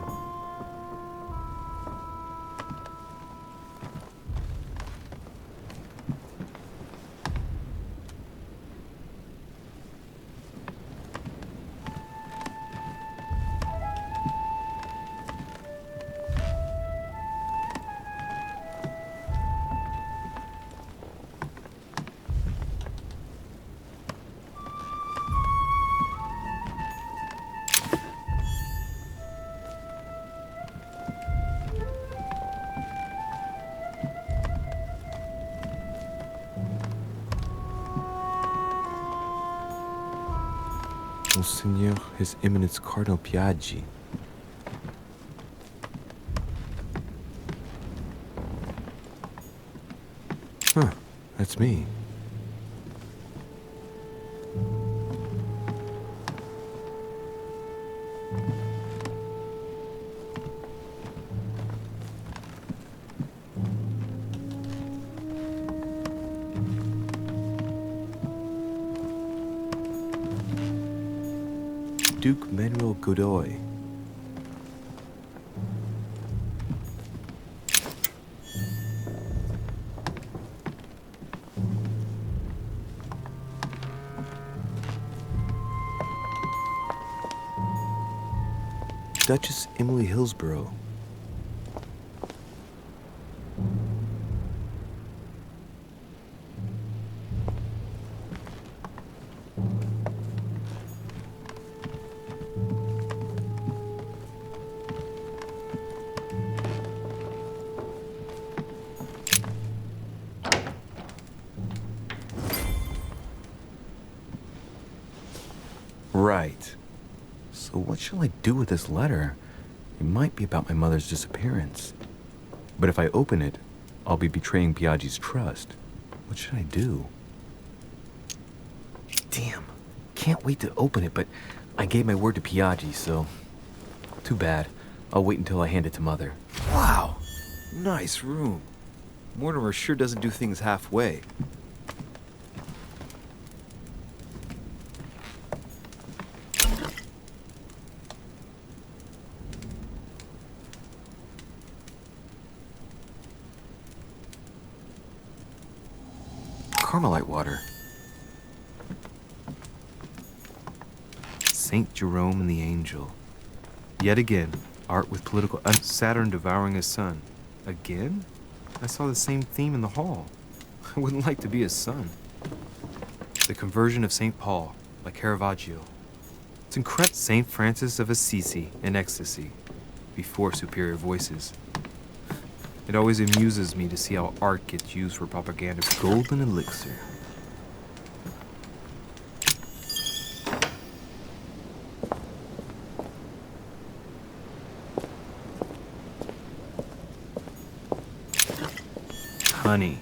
Monseigneur, His Eminence Cardinal Piaggi. Huh, that's me. Duke Manuel Godoy. Duchess Emily Hillsborough. Right. So what shall I do with this letter? It might be about my mother's disappearance. But if I open it, I'll be betraying Piaggi's trust. What should I do? Damn. Can't wait to open it, but I gave my word to Piaggi, so... Too bad. I'll wait until I hand it to Mother. Wow! Nice room. Mortimer sure doesn't do things halfway. Carmelite water. Saint Jerome and the Angel. Yet again, art with political... Saturn devouring his son. Again? I saw the same theme in the hall. I wouldn't like to be his son. The Conversion of St. Paul, by Caravaggio. It's incredible. St. Francis of Assisi in ecstasy, before superior voices. It always amuses me to see how art gets used for propaganda. Golden elixir. honey,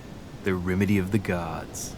the remedy of the gods.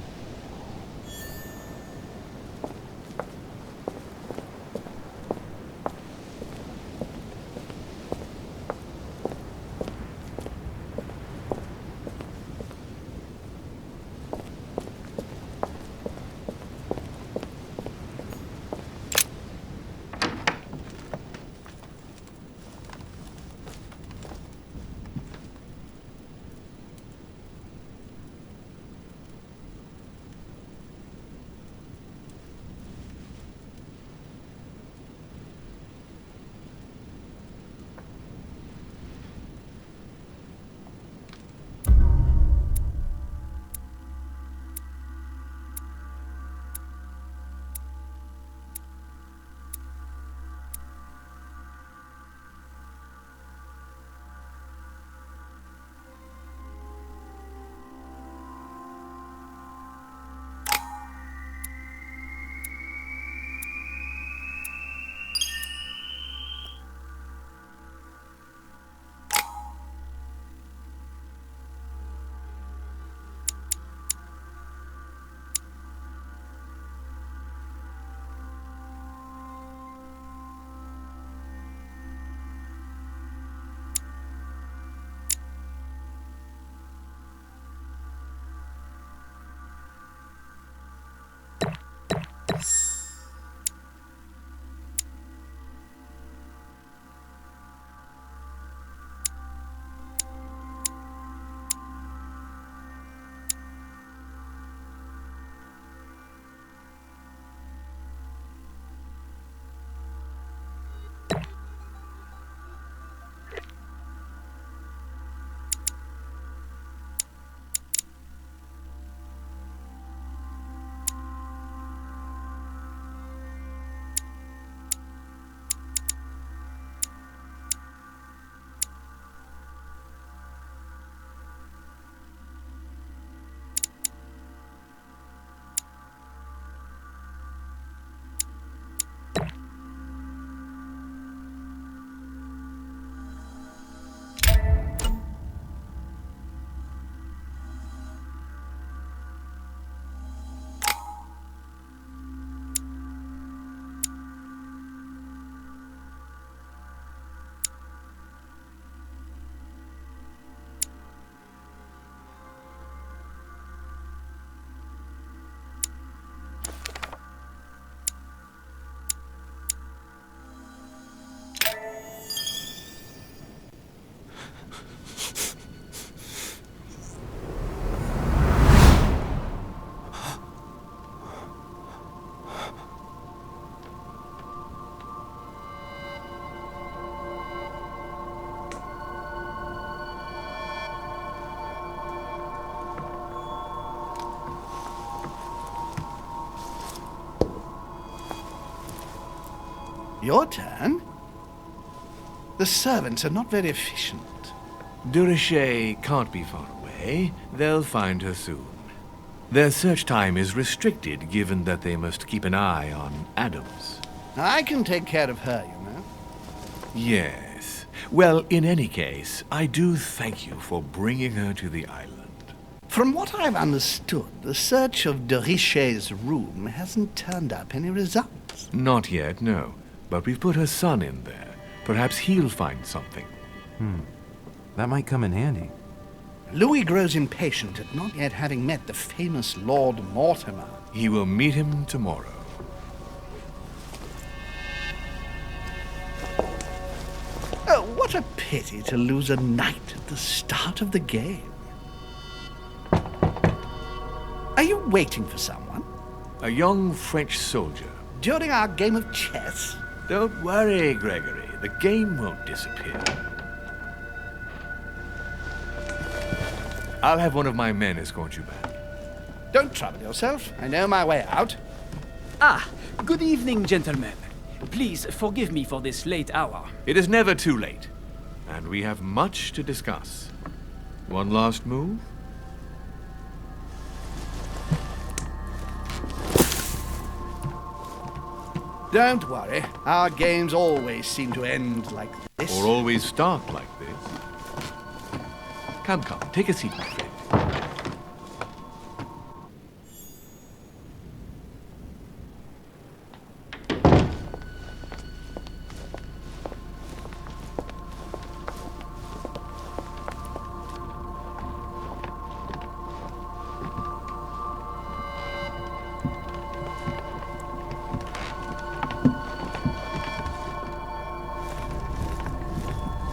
Your turn? The servants are not very efficient. Durocher can't be far away. They'll find her soon. Their search time is restricted, given that they must keep an eye on Adams. I can take care of her, you know. Yes. Well, in any case, I do thank you for bringing her to the island. From what I've understood, the search of Durocher's room hasn't turned up any results. Not yet, no. But we've put her son in there. Perhaps he'll find something. That might come in handy. Louis grows impatient at not yet having met the famous Lord Mortimer. He will meet him tomorrow. Oh, what a pity to lose a knight at the start of the game. Are you waiting for someone? A young French soldier. During our game of chess? Don't worry, Gregory. The game won't disappear. I'll have one of my men escort you back. Don't trouble yourself. I know my way out. Ah, good evening, gentlemen. Please forgive me for this late hour. It is never too late, and we have much to discuss. One last move? Don't worry. Our games always seem to end like this. Or always start like this. Come, take a seat, my friend.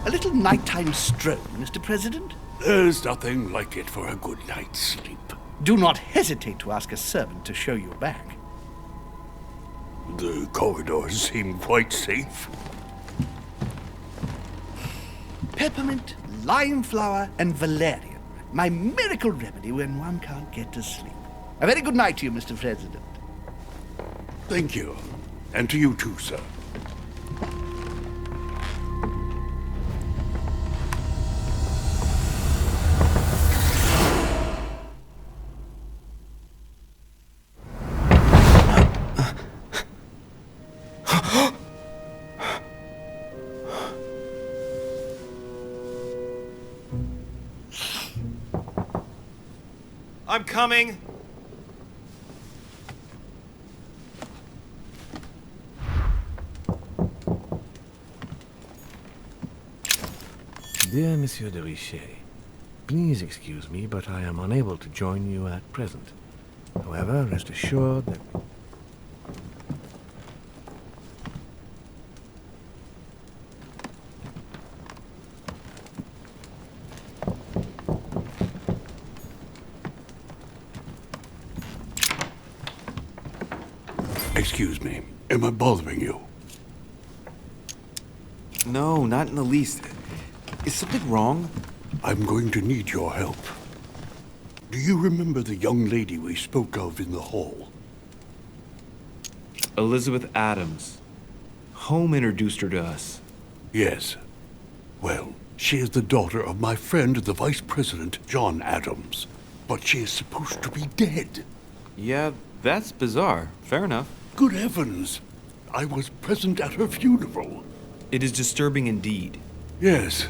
A little nighttime stroll, Mr. President? There's nothing like it for a good night's sleep. Do not hesitate to ask a servant to show you back. The corridors seem quite safe. Peppermint, lime flower, and valerian. My miracle remedy when one can't get to sleep. A very good night to you, Mr. President. Thank you. And to you too, sir. I'm coming! Dear Monsieur de Richet, please excuse me, but I am unable to join you at present. However, rest assured that... Excuse me. Am I bothering you? No, not in the least. Is something wrong? I'm going to need your help. Do you remember the young lady we spoke of in the hall? Elizabeth Adams. Home introduced her to us. Yes. Well, she is the daughter of my friend, the Vice President, John Adams. But she is supposed to be dead. Yeah, that's bizarre. Fair enough. Good heavens! I was present at her funeral. It is disturbing indeed. Yes.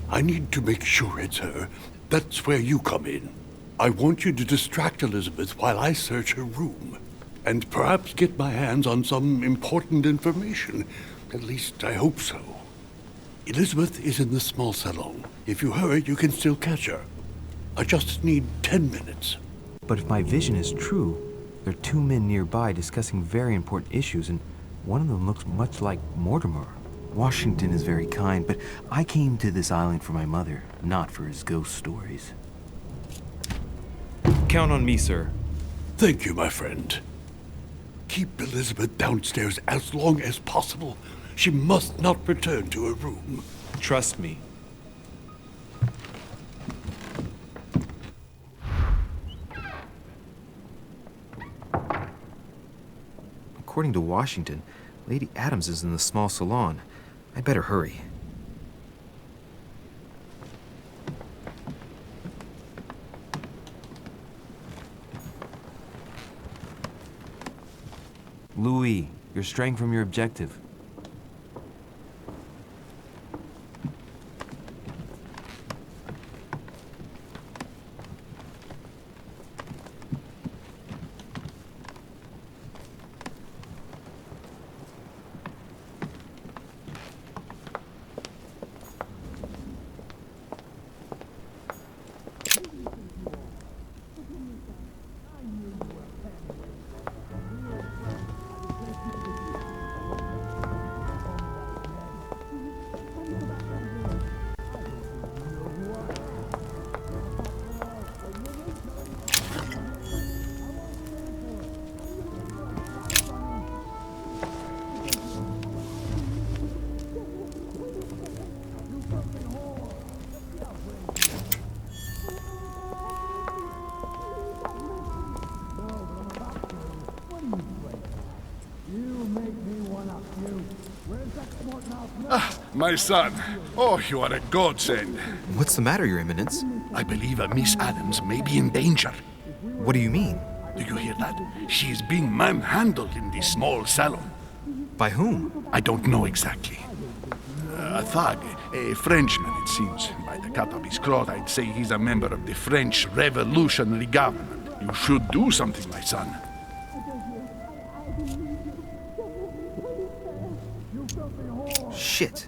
I need to make sure it's her. That's where you come in. I want you to distract Elizabeth while I search her room. And perhaps get my hands on some important information. At least, I hope so. Elizabeth is in the small salon. If you hurry, you can still catch her. I just need 10 minutes. But if my vision is true, there are two men nearby discussing very important issues, and one of them looks much like Mortimer. Washington is very kind, but I came to this island for my mother, not for his ghost stories. Count on me, sir. Thank you, my friend. Keep Elizabeth downstairs as long as possible. She must not return to her room. Trust me. According to Washington, Lady Adams is in the small salon. I better hurry. Louis, you're straying from your objective. My son. Oh, you are a godsend. What's the matter, Your Eminence? I believe Miss Adams may be in danger. What do you mean? Do you hear that? She is being manhandled in the small salon. By whom? I don't know exactly. A thug, a Frenchman, it seems. By the cut of his cloth, I'd say he's a member of the French Revolutionary Government. You should do something, my son. Shit.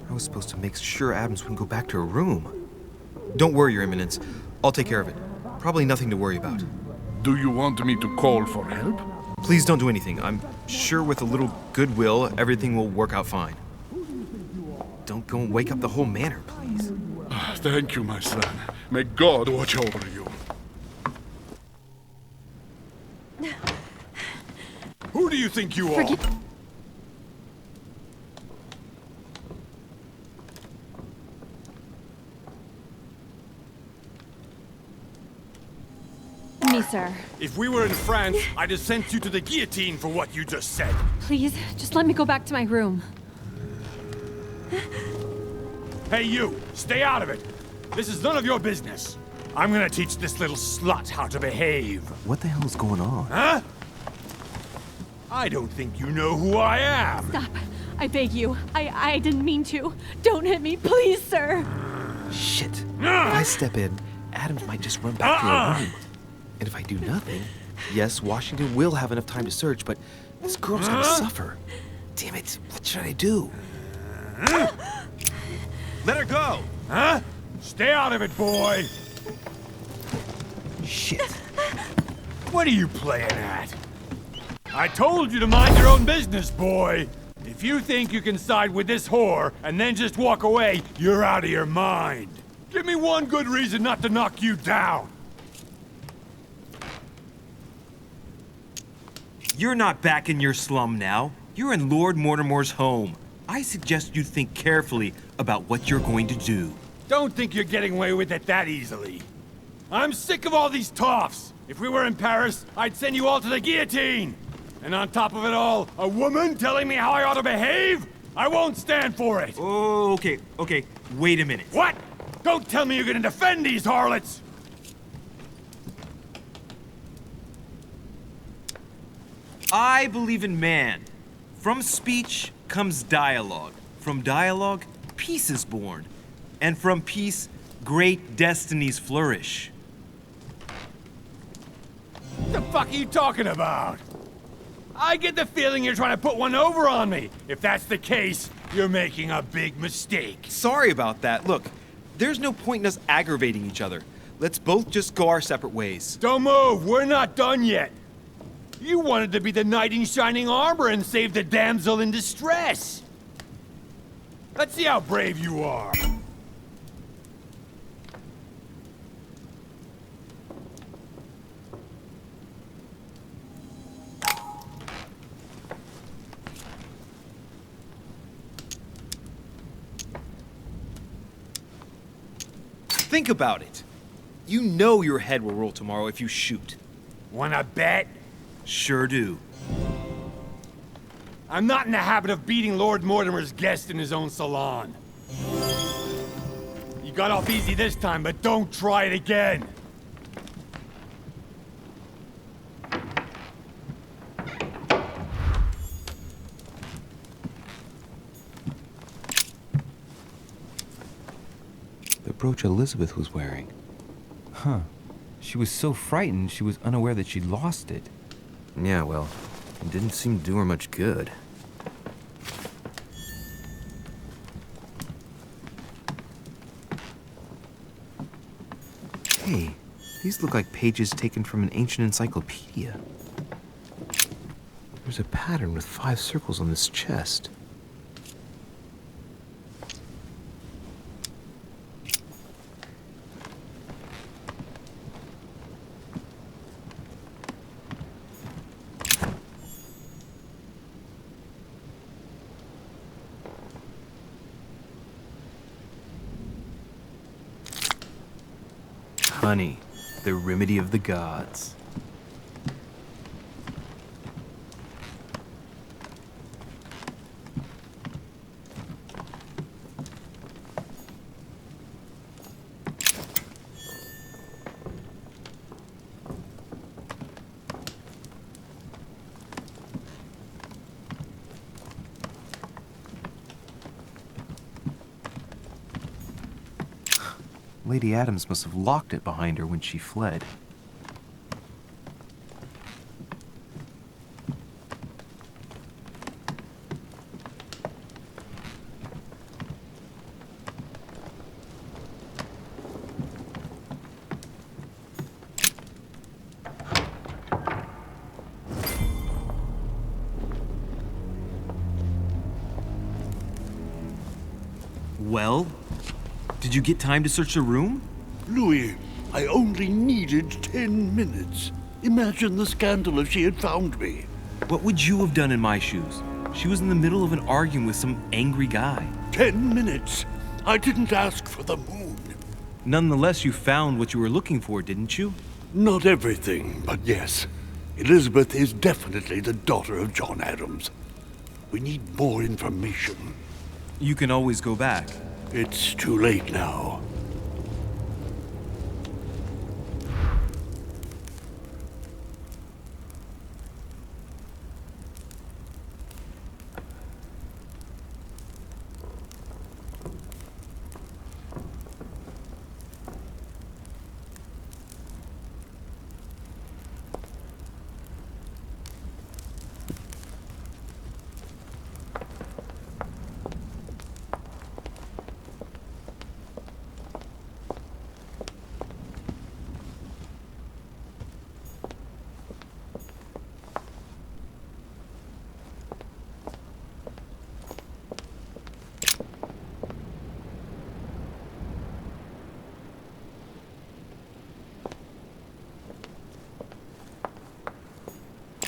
I was supposed to make sure Adams wouldn't go back to her room. Don't worry, Your Eminence. I'll take care of it. Probably nothing to worry about. Do you want me to call for help? Please don't do anything. I'm sure with a little goodwill, everything will work out fine. don't go and wake up the whole manor, please. Thank you, my son. May God watch over you. Who do you think you are? Me, sir. If we were in France, I'd have sent you to the guillotine for what you just said. Please, just let me go back to my room. Hey, you! Stay out of it! This is none of your business. I'm gonna teach this little slut how to behave. What the hell is going on? Huh? I don't think you know who I am. Stop. I beg you. I didn't mean to. Don't hit me, please, sir. Shit. If I step in, Adams might just run back to her room. And if I do nothing, yes, Washington will have enough time to search, but this girl's gonna suffer. Damn it, what should I do? Let her go! Huh? Stay out of it, boy! Shit. What are you playing at? I told you to mind your own business, boy! If you think you can side with this whore and then just walk away, you're out of your mind. Give me one good reason not to knock you down. You're not back in your slum now. You're in Lord Mortimer's home. I suggest you think carefully about what you're going to do. Don't think you're getting away with it that easily. I'm sick of all these toffs. If we were in Paris, I'd send you all to the guillotine. And on top of it all, a woman telling me how I ought to behave? I won't stand for it. Oh, okay. Wait a minute. What? Don't tell me you're gonna defend these harlots! I believe in man. From speech comes dialogue. From dialogue, peace is born. And from peace, great destinies flourish. What the fuck are you talking about? I get the feeling you're trying to put one over on me. If that's the case, you're making a big mistake. Sorry about that. Look, there's no point in us aggravating each other. Let's both just go our separate ways. Don't move. We're not done yet. You wanted to be the knight in shining armor and save the damsel in distress. Let's see how brave you are. Think about it. You know your head will roll tomorrow if you shoot. Wanna bet? Sure do. I'm not in the habit of beating Lord Mortimer's guest in his own salon. You got off easy this time, but don't try it again. The brooch Elizabeth was wearing. Huh. She was so frightened she was unaware that she'd lost it. Yeah, well, it didn't seem to do her much good. Hey, these look like pages taken from an ancient encyclopedia. There's a pattern with 5 circles on this chest. Honey, the remedy of the gods. Lady Adams must have locked it behind her when she fled. Well, did you get time to search the room? Louis, I only needed 10 minutes. Imagine the scandal if she had found me. What would you have done in my shoes? She was in the middle of an argument with some angry guy. 10 minutes? I didn't ask for the moon. Nonetheless, you found what you were looking for, didn't you? Not everything, but yes. Elizabeth is definitely the daughter of John Adams. We need more information. You can always go back. It's too late now.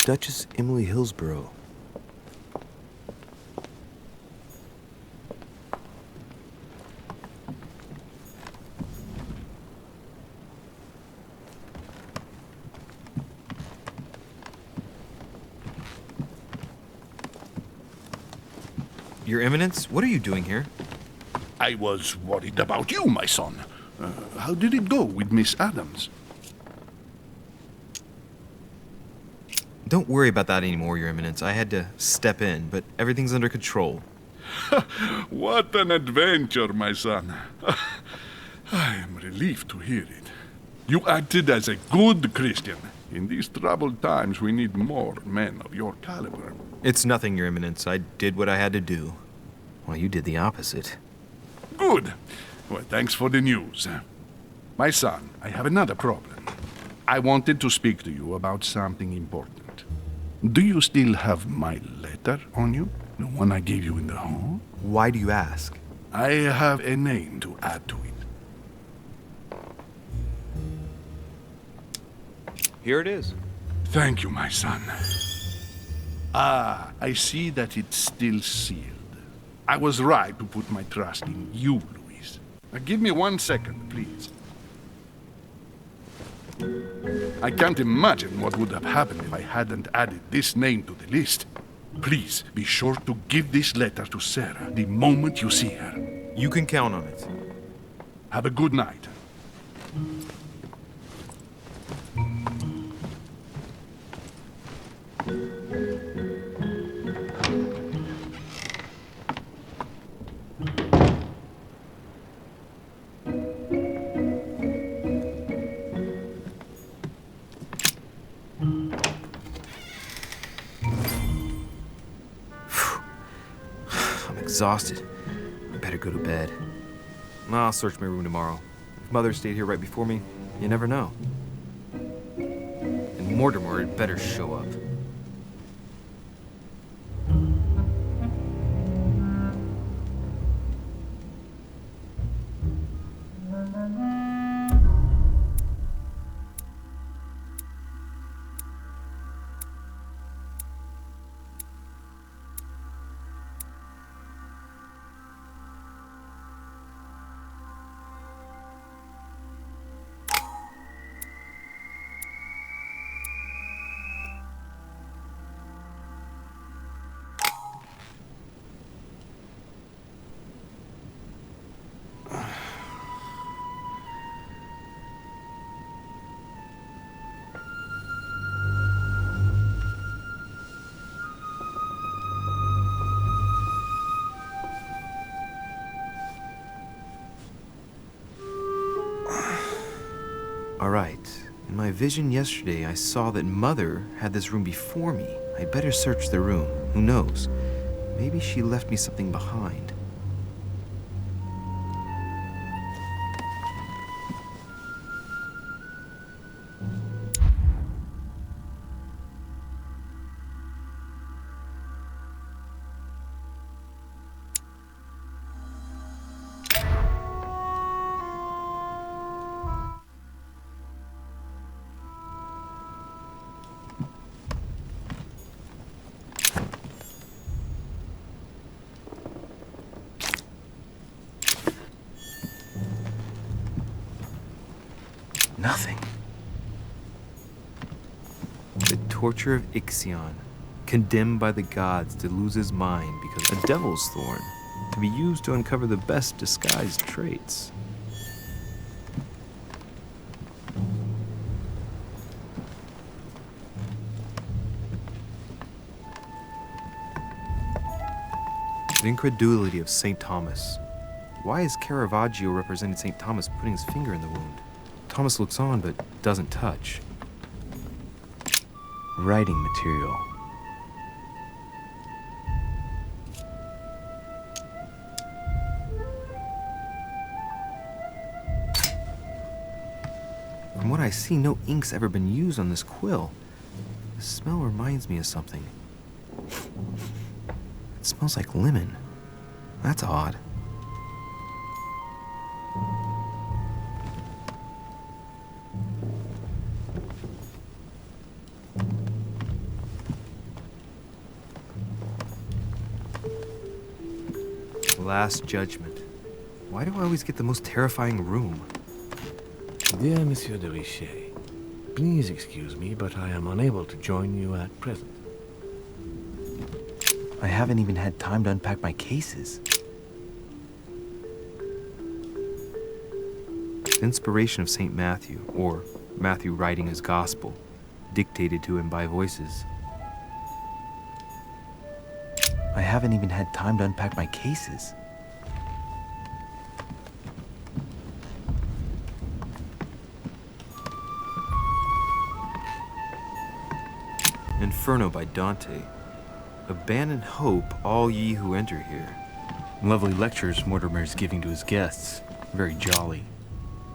Duchess Emily Hillsborough. Your Eminence, what are you doing here? I was worried about you, my son. How did it go with Miss Adams? Don't worry about that anymore, Your Eminence. I had to step in, but everything's under control. What an adventure, my son. I am relieved to hear it. You acted as a good Christian. In these troubled times, we need more men of your caliber. It's nothing, Your Eminence. I did what I had to do. Well, you did the opposite. Good. Well, thanks for the news. My son, I have another problem. I wanted to speak to you about something important. Do you still have my letter on you? The one I gave you in the hall? Why do you ask? I have a name to add to it. Here it is. Thank you, my son. Ah, I see that it's still sealed. I was right to put my trust in you, Louise. Now, give me 1 second, please. I can't imagine what would have happened if I hadn't added this name to the list. Please, be sure to give this letter to Sarah the moment you see her. You can count on it. Have a good night. Exhausted. I better go to bed. I'll search my room tomorrow. If Mother stayed here right before me, you never know. And Mortimer had better show up. All right. In my vision yesterday, I saw that Mother had this room before me. I better search the room. Who knows? Maybe she left me something behind. Nothing. The torture of Ixion, condemned by the gods to lose his mind because a devil's thorn to be used to uncover the best disguised traits. The incredulity of St. Thomas. Why is Caravaggio representing St. Thomas putting his finger in the wound? Thomas looks on but doesn't touch. Writing material. From what I see, no ink's ever been used on this quill. The smell reminds me of something. It smells like lemon. That's odd. Last Judgment. Why do I always get the most terrifying room? Dear Monsieur de Richet, please excuse me, but I am unable to join you at present. I haven't even had time to unpack my cases. Inspiration of St. Matthew, or Matthew writing his gospel, dictated to him by voices. I haven't even had time to unpack my cases. Inferno by Dante. Abandon hope, all ye who enter here. Lovely lectures Mortimer's giving to his guests. Very jolly.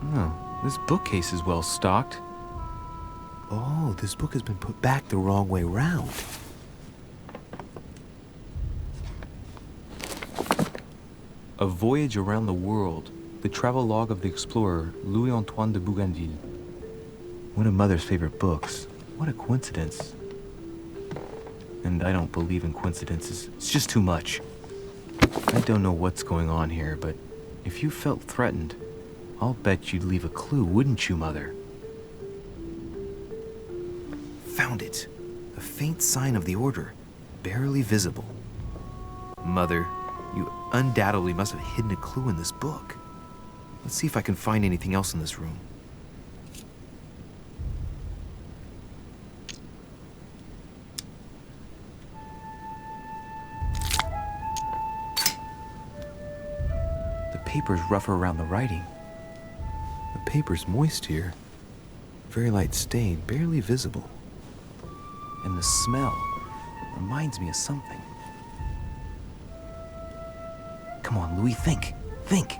Oh, this bookcase is well stocked. Oh, this book has been put back the wrong way round. A Voyage Around the World. The travelogue of the explorer Louis-Antoine de Bougainville. One of Mother's favorite books. What a coincidence. And I don't believe in coincidences. It's just too much. I don't know what's going on here, but if you felt threatened, I'll bet you'd leave a clue, wouldn't you, Mother? Found it. A faint sign of the order, barely visible. Mother, you undoubtedly must have hidden a clue in this book. Let's see if I can find anything else in this room. The paper's rougher around the writing. The paper's moist here. Very light stain, barely visible. And the smell reminds me of something. Come on, Louis, think. Think.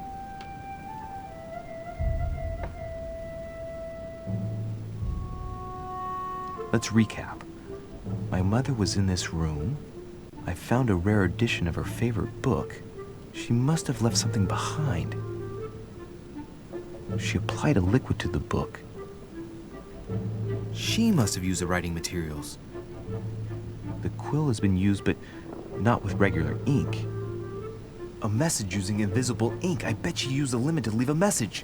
Let's recap. My mother was in this room. I found a rare edition of her favorite book. She must have left something behind. She applied a liquid to the book. She must have used the writing materials. The quill has been used, but not with regular ink. A message using invisible ink. I bet she used the lemon to leave a message.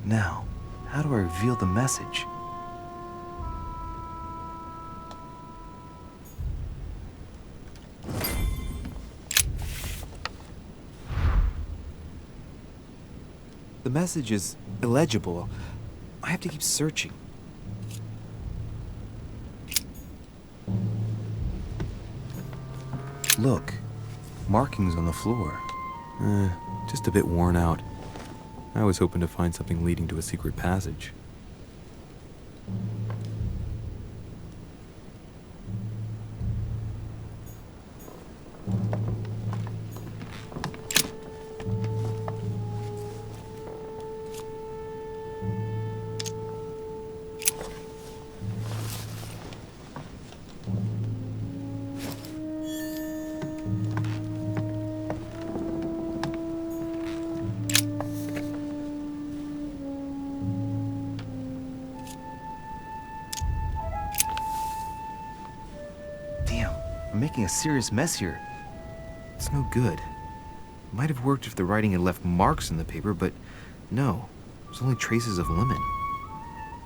Now, how do I reveal the message? The message is illegible. I have to keep searching. Look, markings on the floor. Just a bit worn out. I was hoping to find something leading to a secret passage. I'm making a serious mess here. It's no good. Might have worked if the writing had left marks in the paper, but no. There's only traces of lemon.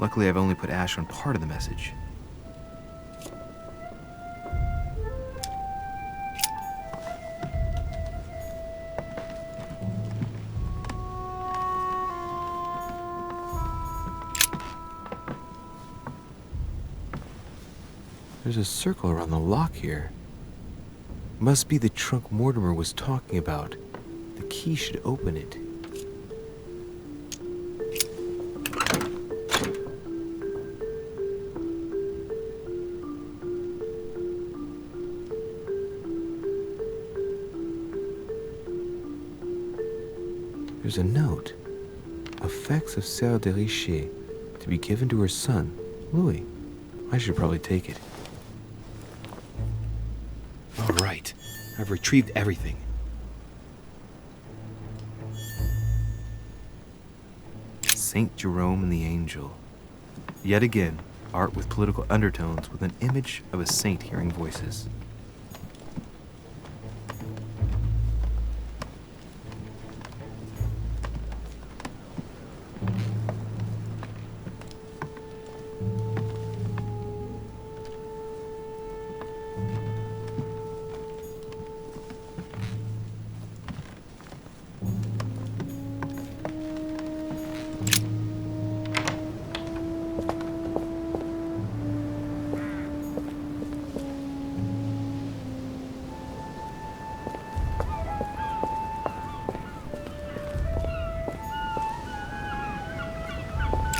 Luckily, I've only put Ash on part of the message. There's a circle around the lock here. Must be the trunk Mortimer was talking about. The key should open it. There's a note. Effects of Sœur de Richer, to be given to her son, Louis. I should probably take it. All right. I've retrieved everything. Saint Jerome and the Angel. Yet again, art with political undertones with an image of a saint hearing voices.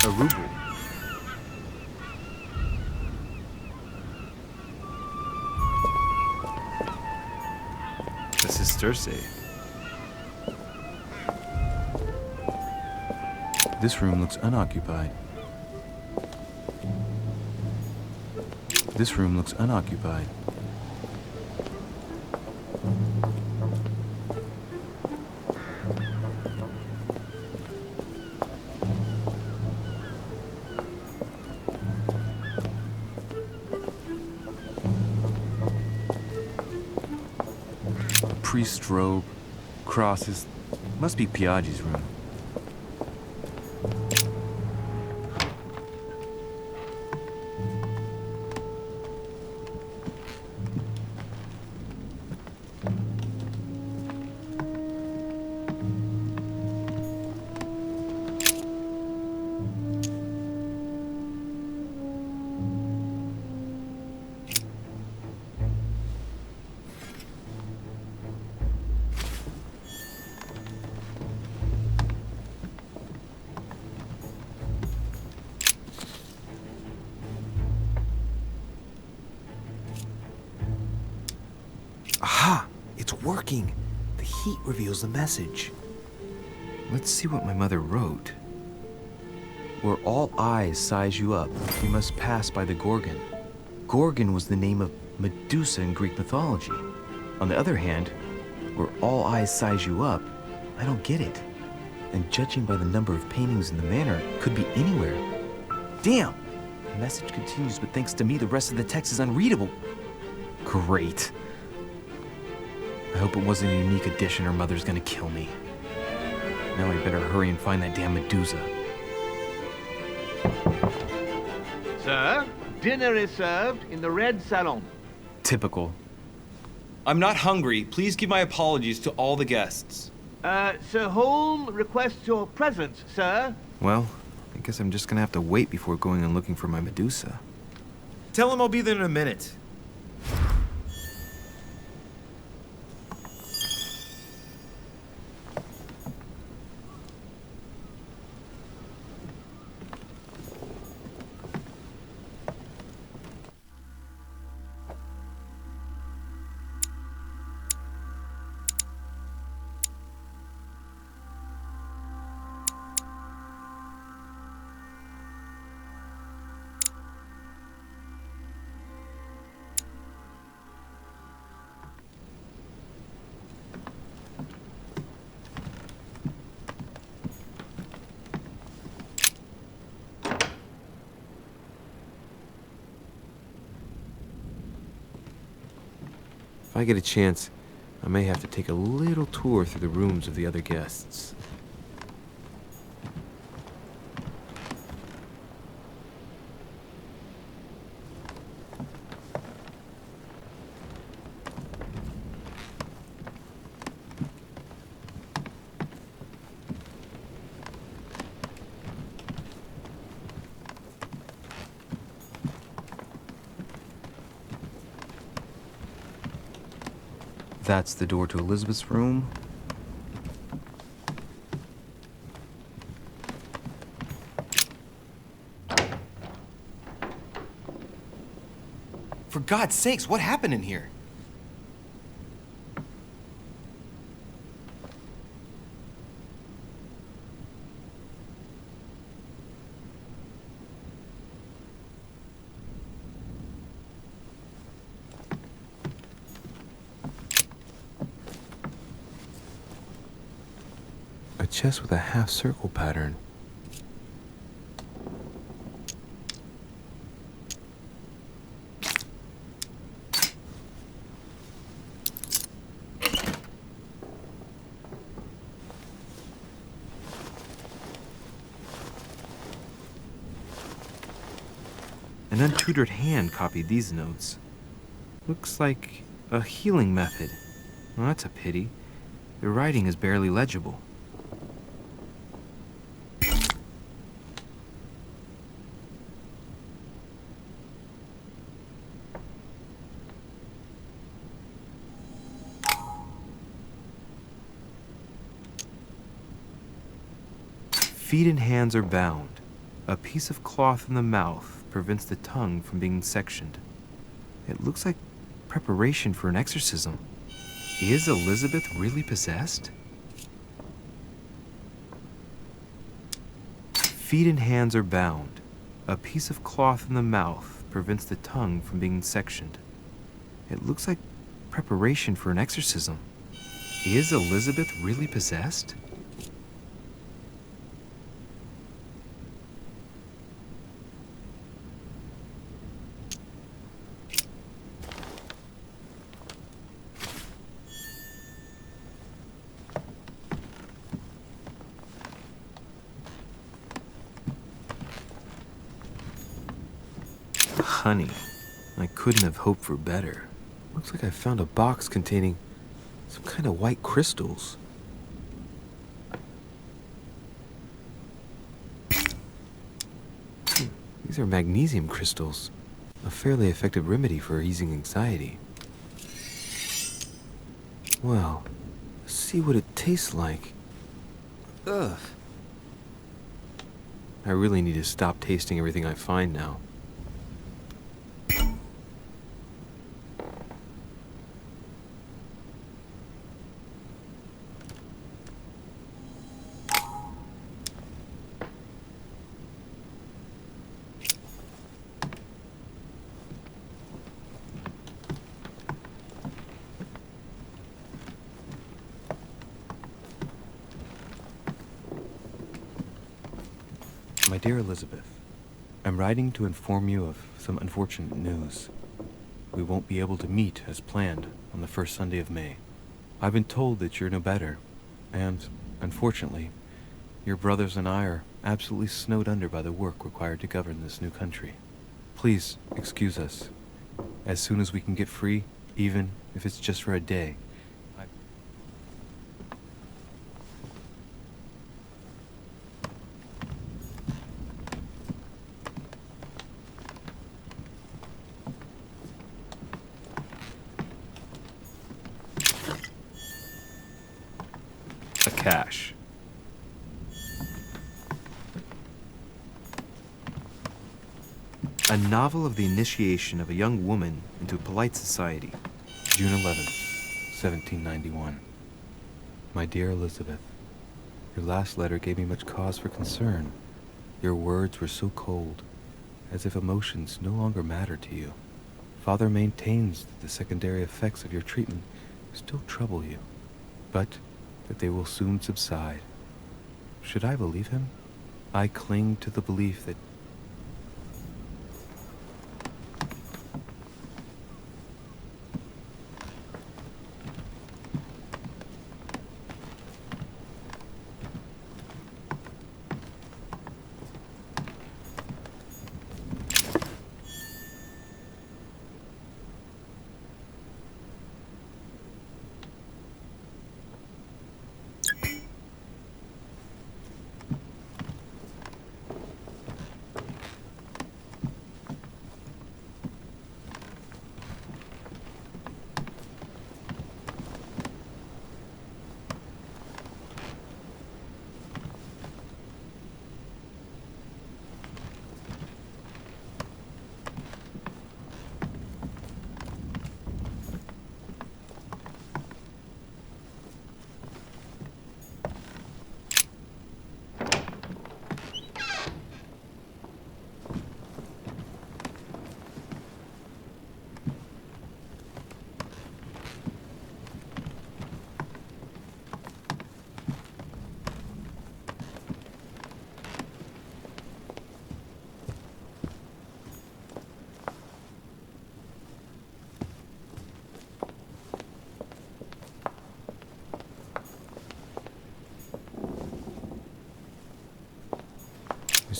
A ruble. The Sesterce. This room looks unoccupied. This room looks unoccupied. Priest's robe, crosses. Must be Piaggi's room. Aha! It's working! The heat reveals the message. Let's see what my mother wrote. Where all eyes size you up, you must pass by the Gorgon. Gorgon was the name of Medusa in Greek mythology. On the other hand, where all eyes size you up, I don't get it. And judging by the number of paintings in the manor, it could be anywhere. Damn! The message continues, but thanks to me, the rest of the text is unreadable. Great. I hope it wasn't a unique edition or Mother's gonna kill me. Now I better hurry and find that damn Medusa. Sir, dinner is served in the red salon. Typical. I'm not hungry. Please give my apologies to all the guests. Sir Holm requests your presence, sir. Well, I guess I'm just gonna have to wait before going and looking for my Medusa. Tell him I'll be there in a minute. If I get a chance, I may have to take a little tour through the rooms of the other guests. That's the door to Elizabeth's room. For God's sakes, what happened in here? A chest with a half-circle pattern. An untutored hand copied these notes. Looks like a healing method. Well, that's a pity. The writing is barely legible. Feet and hands are bound. A piece of cloth in the mouth prevents the tongue from being sectioned. It looks like preparation for an exorcism. Is Elizabeth really possessed? Feet and hands are bound. A piece of cloth in the mouth prevents the tongue from being sectioned. It looks like preparation for an exorcism. Is Elizabeth really possessed? Honey, I couldn't have hoped for better. Looks like I found a box containing some kind of white crystals. These are magnesium crystals, a fairly effective remedy for easing anxiety. Well, let's see what it tastes like. Ugh. I really need to stop tasting everything I find now. My dear Elizabeth, I'm writing to inform you of some unfortunate news. We won't be able to meet as planned on the first Sunday of May. I've been told that you're no better, and, unfortunately, your brothers and I are absolutely snowed under by the work required to govern this new country. Please excuse us. As soon as we can get free, even if it's just for a day, cash. A novel of the initiation of a young woman into polite society. June 11th, 1791. My dear Elizabeth, your last letter gave me much cause for concern. Your words were so cold, as if emotions no longer matter to you. Father maintains that the secondary effects of your treatment still trouble you, but that they will soon subside. Should I believe him? I cling to the belief that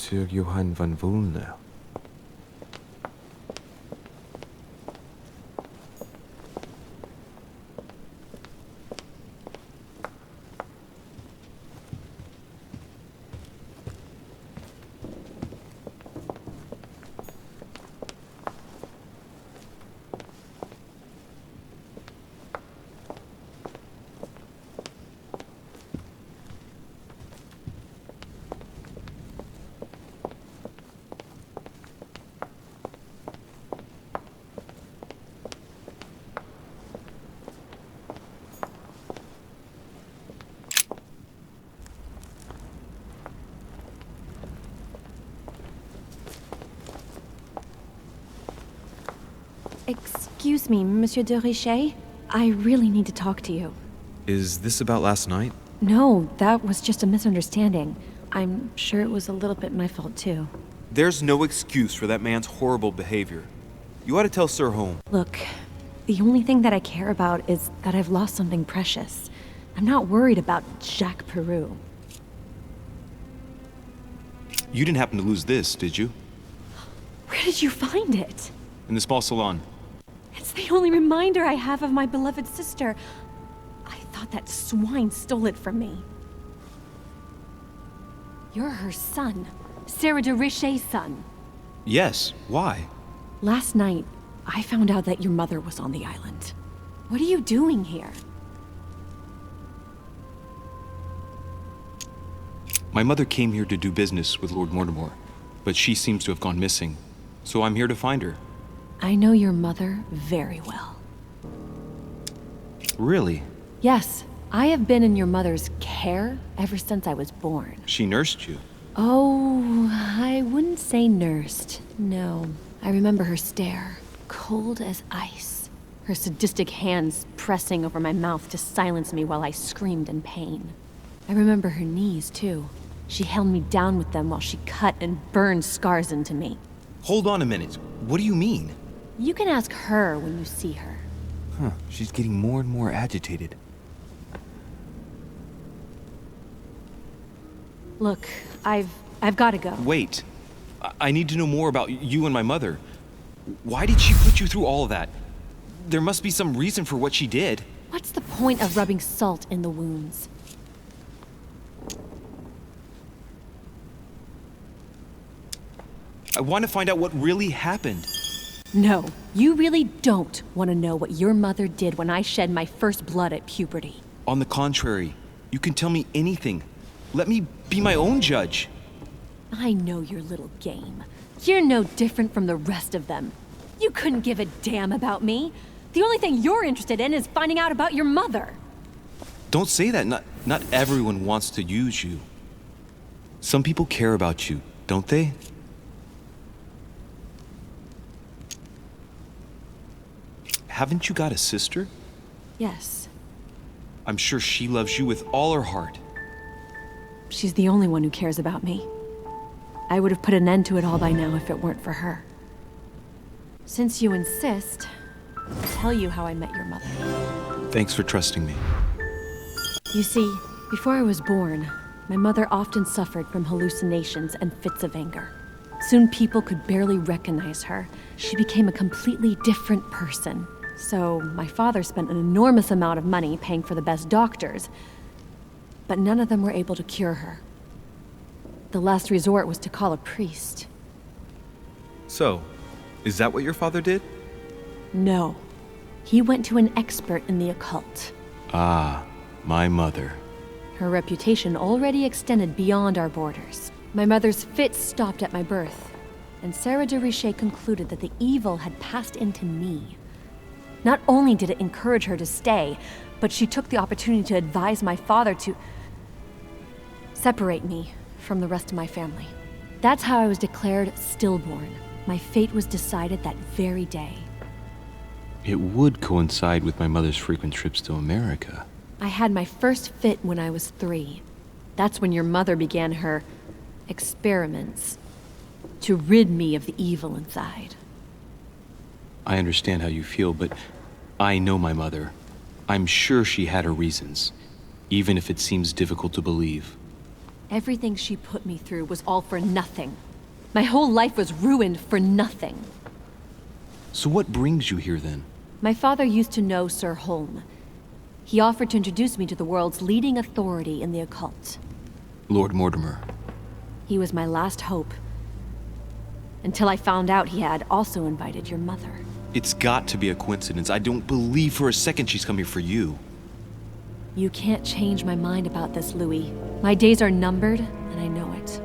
Sir Johann von Wulner. Excuse me, Monsieur de Richet. I really need to talk to you. Is this about last night? No, that was just a misunderstanding. I'm sure it was a little bit my fault, too. There's no excuse for that man's horrible behavior. You ought to tell Sir Holmes. Look, the only thing that I care about is that I've lost something precious. I'm not worried about Jacques Peru. You didn't happen to lose this, did you? Where did you find it? In the small salon. It's the only reminder I have of my beloved sister. I thought that swine stole it from me. You're her son. Sarah de Richet's son. Yes, why? Last night, I found out that your mother was on the island. What are you doing here? My mother came here to do business with Lord Mortimer, but she seems to have gone missing. So I'm here to find her. I know your mother very well. Really? Yes, I have been in your mother's care ever since I was born. She nursed you? Oh, I wouldn't say nursed. No, I remember her stare, cold as ice. Her sadistic hands pressing over my mouth to silence me while I screamed in pain. I remember her knees, too. She held me down with them while she cut and burned scars into me. Hold on a minute. What do you mean? You can ask her when you see her. Huh, she's getting more and more agitated. Look, I've got to go. Wait. I need to know more about you and my mother. Why did she put you through all of that? There must be some reason for what she did. What's the point of rubbing salt in the wounds? I want to find out what really happened. No, you really don't want to know what your mother did when I shed my first blood at puberty. On the contrary, you can tell me anything. Let me be my own judge. I know your little game. You're no different from the rest of them. You couldn't give a damn about me. The only thing you're interested in is finding out about your mother. Don't say that. Not everyone wants to use you. Some people care about you, don't they? Haven't you got a sister? Yes. I'm sure she loves you with all her heart. She's the only one who cares about me. I would have put an end to it all by now if it weren't for her. Since you insist, I'll tell you how I met your mother. Thanks for trusting me. You see, before I was born, my mother often suffered from hallucinations and fits of anger. Soon people could barely recognize her. She became a completely different person. So my father spent an enormous amount of money paying for the best doctors, but none of them were able to cure her. The last resort was to call a priest. So, is that what your father did? No. He went to an expert in the occult. Ah, my mother. Her reputation already extended beyond our borders. My mother's fits stopped at my birth, and Sarah de Richet concluded that the evil had passed into me. Not only did it encourage her to stay, but she took the opportunity to advise my father to separate me from the rest of my family. That's how I was declared stillborn. My fate was decided that very day. It would coincide with my mother's frequent trips to America. I had my first fit when I was 3. That's when your mother began her experiments to rid me of the evil inside. I understand how you feel, but I know my mother. I'm sure she had her reasons, even if it seems difficult to believe. Everything she put me through was all for nothing. My whole life was ruined for nothing. So what brings you here then? My father used to know Sir Holm. He offered to introduce me to the world's leading authority in the occult. Lord Mortimer. He was my last hope. Until I found out he had also invited your mother. It's got to be a coincidence. I don't believe for a second she's come here for you. You can't change my mind about this, Louis. My days are numbered, and I know it.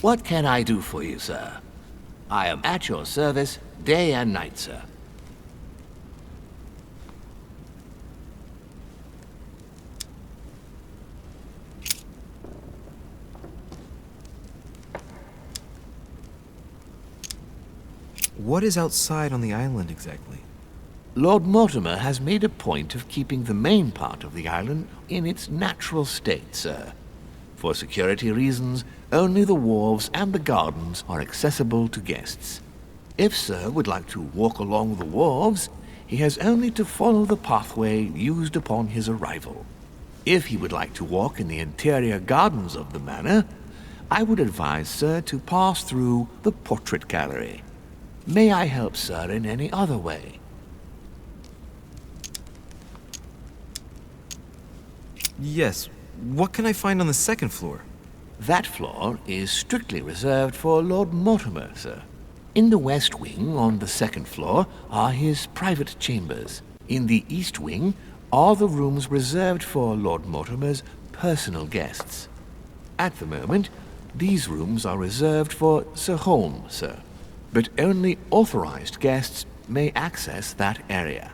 What can I do for you, sir? I am at your service day and night, sir. What is outside on the island exactly? Lord Mortimer has made a point of keeping the main part of the island in its natural state, sir. For security reasons, only the wharves and the gardens are accessible to guests. If Sir would like to walk along the wharves, he has only to follow the pathway used upon his arrival. If he would like to walk in the interior gardens of the manor, I would advise Sir to pass through the portrait gallery. May I help Sir in any other way? Yes. What can I find on the second floor? That floor is strictly reserved for Lord Mortimer, sir. In the west wing, on the second floor, are his private chambers. In the east wing are the rooms reserved for Lord Mortimer's personal guests. At the moment, these rooms are reserved for Sir Holm, sir. But only authorized guests may access that area.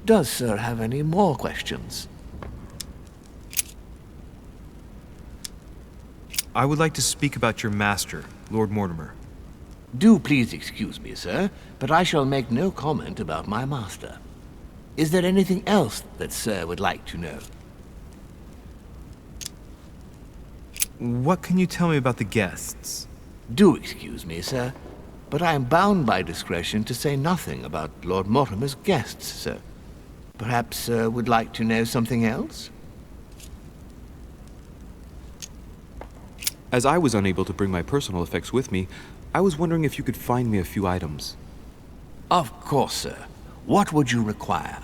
Does Sir have any more questions? I would like to speak about your master, Lord Mortimer. Do please excuse me, sir, but I shall make no comment about my master. Is there anything else that Sir would like to know? What can you tell me about the guests? Do excuse me, sir, but I am bound by discretion to say nothing about Lord Mortimer's guests, sir. Perhaps Sir would like to know something else? As I was unable to bring my personal effects with me, I was wondering if you could find me a few items. Of course, sir. What would you require?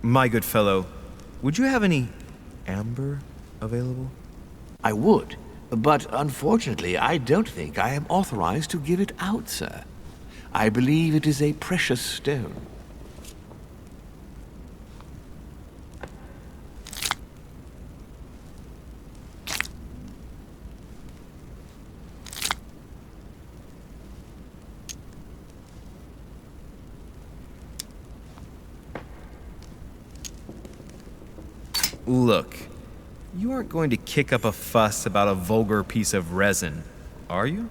My good fellow, would you have any amber available? I would, but unfortunately I don't think I am authorized to give it out, sir. I believe it is a precious stone. Look, you aren't going to kick up a fuss about a vulgar piece of resin, are you?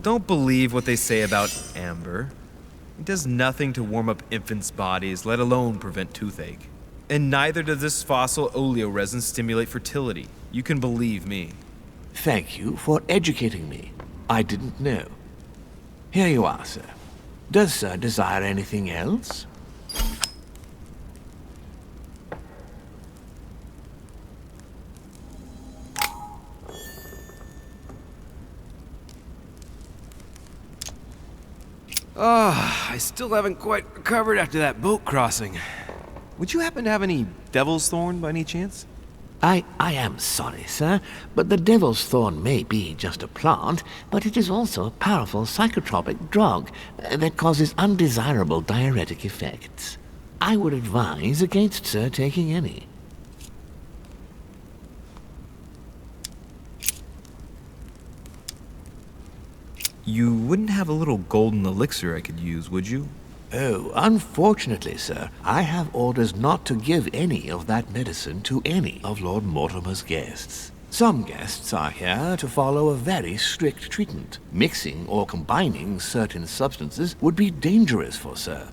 Don't believe what they say about amber. It does nothing to warm up infants' bodies, let alone prevent toothache. And neither does this fossil oleo resin stimulate fertility. You can believe me. Thank you for educating me. I didn't know. Here you are, sir. Does Sir desire anything else? I still haven't quite recovered after that boat crossing. Would you happen to have any devil's thorn by any chance? I am sorry, sir, but the devil's thorn may be just a plant, but it is also a powerful psychotropic drug that causes undesirable diuretic effects. I would advise against, sir, taking any. You wouldn't have a little golden elixir I could use, would you? Oh, unfortunately, sir, I have orders not to give any of that medicine to any of Lord Mortimer's guests. Some guests are here to follow a very strict treatment. Mixing or combining certain substances would be dangerous for sir.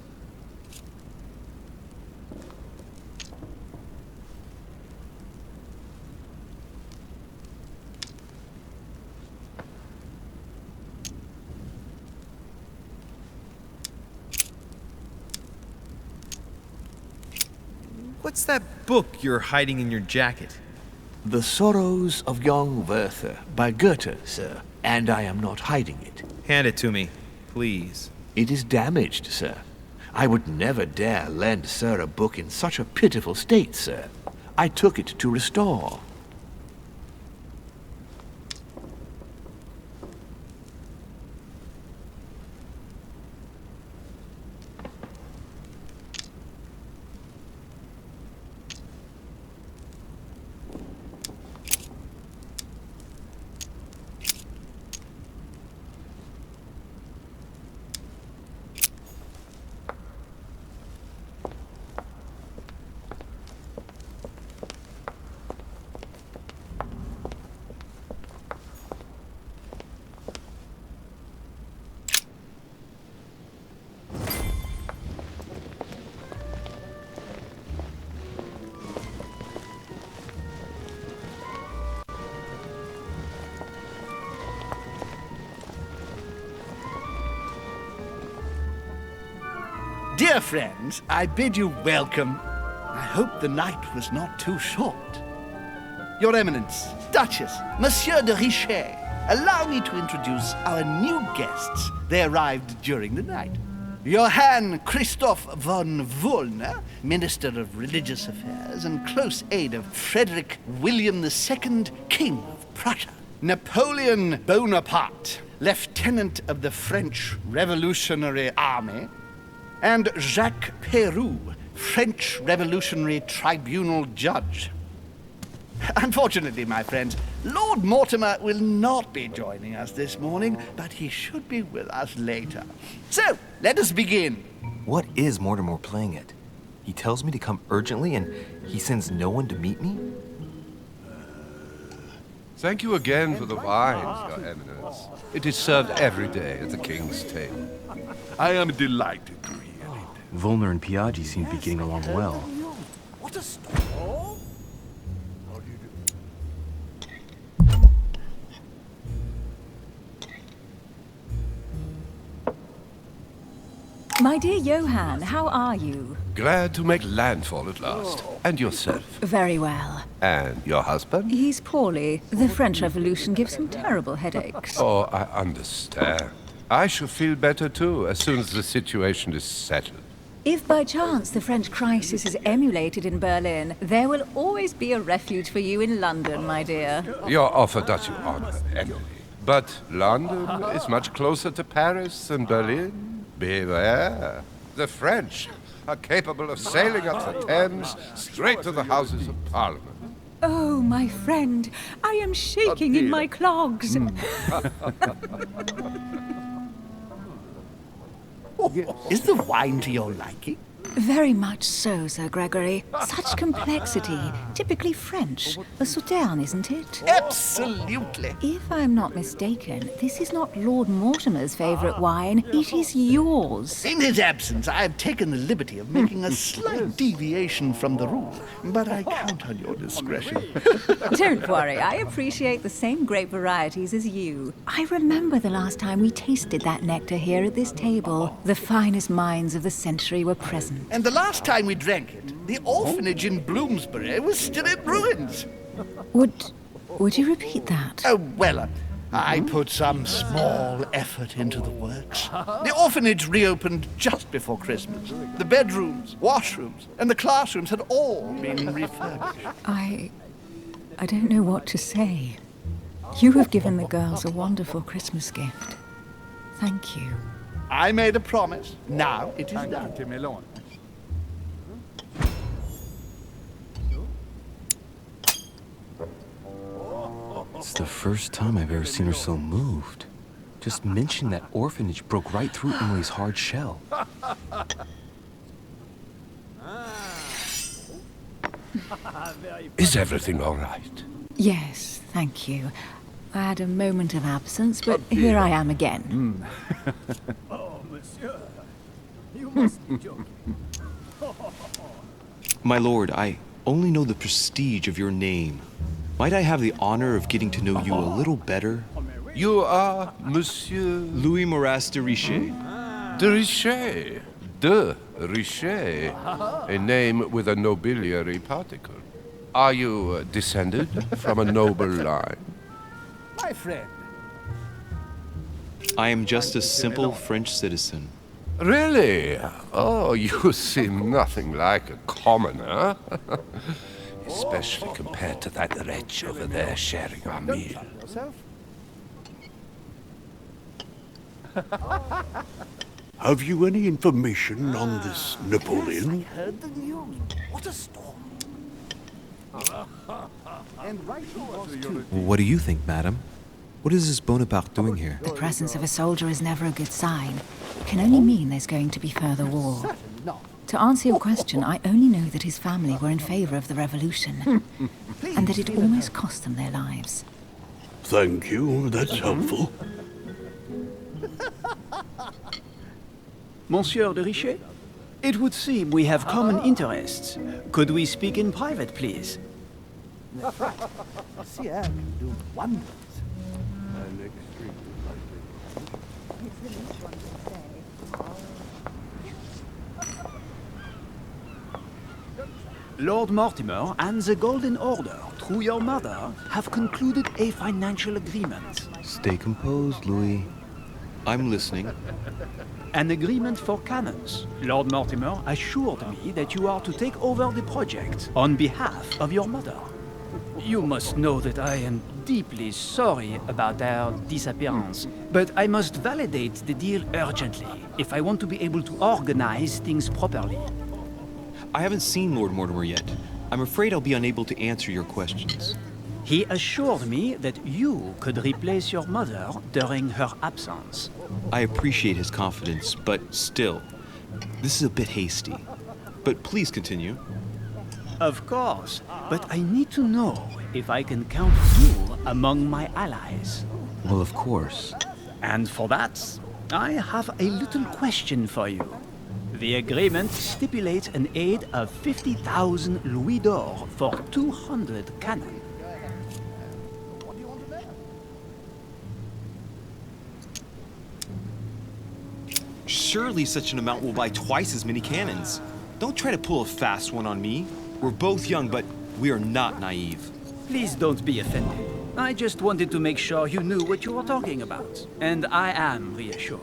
What's that book you're hiding in your jacket? The Sorrows of Young Werther by Goethe, sir, and I am not hiding it. Hand it to me, please. It is damaged, sir. I would never dare lend sir a book in such a pitiful state, sir. I took it to restore. Dear friends, I bid you welcome. I hope the night was not too short. Your Eminence, Duchess, Monsieur de Richet, allow me to introduce our new guests. They arrived during the night. Johann Christoph von Wollner, Minister of Religious Affairs and close aide of Frederick William II, King of Prussia. Napoleon Bonaparte, Lieutenant of the French Revolutionary Army. And Jacques Peroux, French Revolutionary Tribunal Judge. Unfortunately, my friends, Lord Mortimer will not be joining us this morning, but he should be with us later. So, let us begin. What is Mortimer playing at? He tells me to come urgently and he sends no one to meet me? Thank you again for the wine, Your Eminence. It is served every day at the king's table. I am delighted to hear it. Volner and Piaggi seem to be getting along well. What a story. My dear Johann, how are you? Glad to make landfall at last. And yourself? Very well. And your husband? He's poorly. The French Revolution gives him terrible headaches. Oh, I understand. I shall feel better too, as soon as the situation is settled. If by chance the French crisis is emulated in Berlin, there will always be a refuge for you in London, my dear. Your offer does you honor, Emily. But London is much closer to Paris than Berlin. Beware. The French are capable of sailing up the Thames straight to the Houses of Parliament. Oh, my friend, I am shaking in my clogs. Is the wine to your liking? Very much so, Sir Gregory. Such complexity. Typically French. A Sauterne, isn't it? Absolutely. If I'm not mistaken, this is not Lord Mortimer's favorite wine. It is yours. In his absence, I have taken the liberty of making a slight deviation from the rule, but I count on your discretion. Don't worry, I appreciate the same grape varieties as you. I remember the last time we tasted that nectar here at this table. The finest minds of the century were present. And the last time we drank it, the orphanage in Bloomsbury was still in ruins. Would you repeat that? Oh, well, I put some small effort into the works. The orphanage reopened just before Christmas. The bedrooms, washrooms, and the classrooms had all been refurbished. I don't know what to say. You have given the girls a wonderful Christmas gift. Thank you. I made a promise. Now it is done. It's the first time I've ever seen her so moved. Just mentioning that orphanage broke right through Emily's hard shell. Is everything all right? Yes, thank you. I had a moment of absence, but here I am again. Oh, monsieur. You must be joking. My lord, I only know the prestige of your name. Might I have the honor of getting to know you a little better? You are Monsieur... Louis Moras de Richet. De Richet. De Richet. A name with a nobiliary particle. Are you descended from a noble line? My friend. I am just a simple French citizen. Really? Oh, you seem nothing like a commoner. Especially compared to that wretch over there sharing our meal. Have you any information on this Napoleon? I heard the news. What a storm. And right he was too. What do you think, madam? What is this Bonaparte doing here? The presence of a soldier is never a good sign. It can only mean there's going to be further war. To answer your question, I only know that his family were in favor of the revolution, and that it almost cost them their lives. Thank you, that's helpful. Monsieur de Richet? It would seem we have common interests. Could we speak in private, please? Sierra can do wonders. Lord Mortimer and the Golden Order, through your mother, have concluded a financial agreement. Stay composed, Louis. I'm listening. An agreement for cannons. Lord Mortimer assured me that you are to take over the project on behalf of your mother. You must know that I am deeply sorry about their disappearance, but I must validate the deal urgently if I want to be able to organize things properly. I haven't seen Lord Mortimer yet. I'm afraid I'll be unable to answer your questions. He assured me that you could replace your mother during her absence. I appreciate his confidence, but still, this is a bit hasty. But please continue. Of course, but I need to know if I can count you among my allies. Well, of course. And for that, I have a little question for you. The agreement stipulates an aid of 50,000 louis d'or for 200 cannon. Surely such an amount will buy twice as many cannons. Don't try to pull a fast one on me. We're both young, but we are not naive. Please don't be offended. I just wanted to make sure you knew what you were talking about, and I am reassured.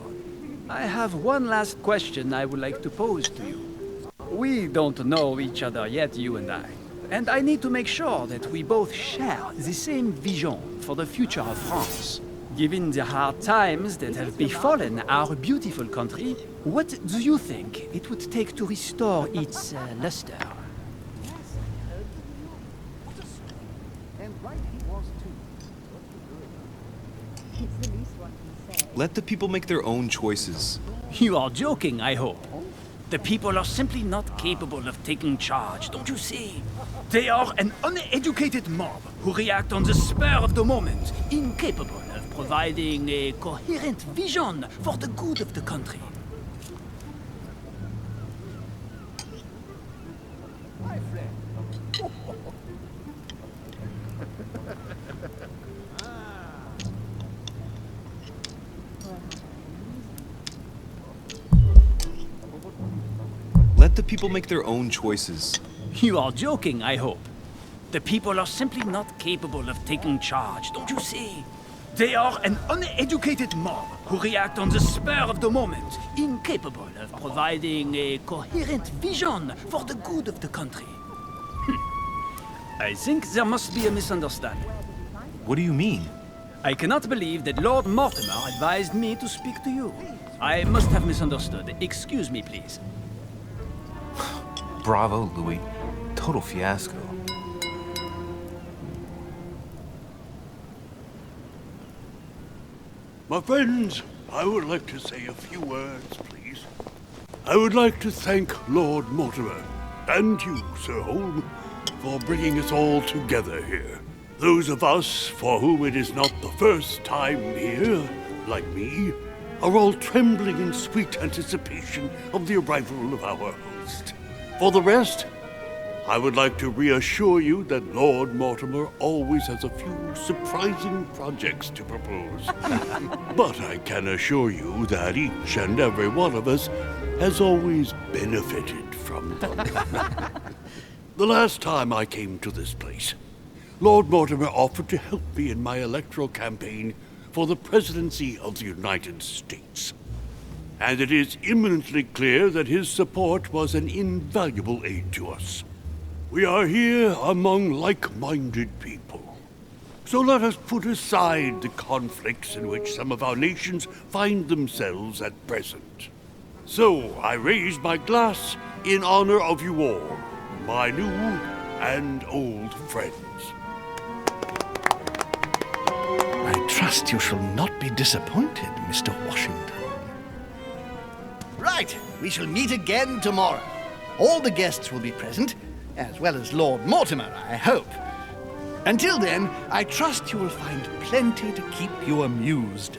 I have one last question I would like to pose to you. We don't know each other yet, you and I need to make sure that we both share the same vision for the future of France. Given the hard times that have befallen our beautiful country, what do you think it would take to restore its luster? Let the people make their own choices. You are joking, I hope. The people are simply not capable of taking charge, don't you see? They are an uneducated mob who react on the spur of the moment, incapable of providing a coherent vision for the good of the country. Let the people make their own choices. You are joking, I hope. The people are simply not capable of taking charge, don't you see? They are an uneducated mob who react on the spur of the moment, incapable of providing a coherent vision for the good of the country. I think there must be a misunderstanding. What do you mean? I cannot believe that Lord Mortimer advised me to speak to you. I must have misunderstood. Excuse me, please. Bravo, Louis. Total fiasco. My friends, I would like to say a few words, please. I would like to thank Lord Mortimer, and you, Sir Holm, for bringing us all together here. Those of us for whom it is not the first time here, like me, are all trembling in sweet anticipation of the arrival of our host. For the rest, I would like to reassure you that Lord Mortimer always has a few surprising projects to propose. But I can assure you that each and every one of us has always benefited from them. The last time I came to this place, Lord Mortimer offered to help me in my electoral campaign for the presidency of the United States. And it is imminently clear that his support was an invaluable aid to us. We are here among like-minded people. So let us put aside the conflicts in which some of our nations find themselves at present. So I raise my glass in honor of you all, my new and old friends. I trust you shall not be disappointed, Mr. Washington. Right, we shall meet again tomorrow. All the guests will be present, as well as Lord Mortimer, I hope. Until then, I trust you will find plenty to keep you amused.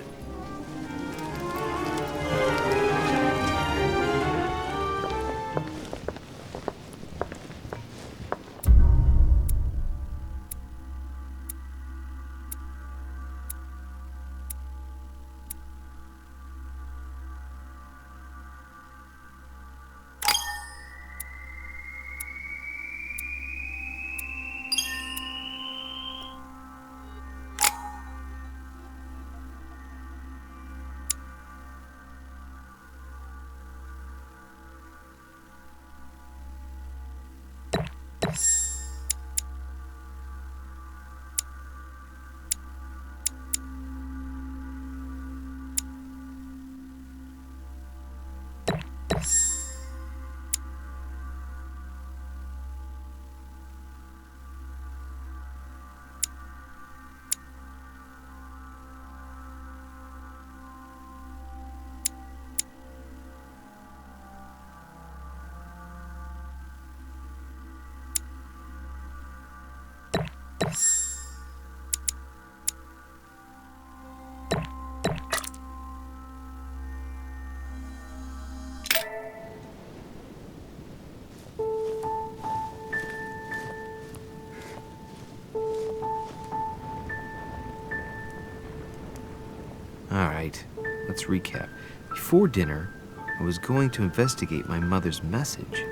Alright, let's recap. Before dinner, I was going to investigate my mother's message.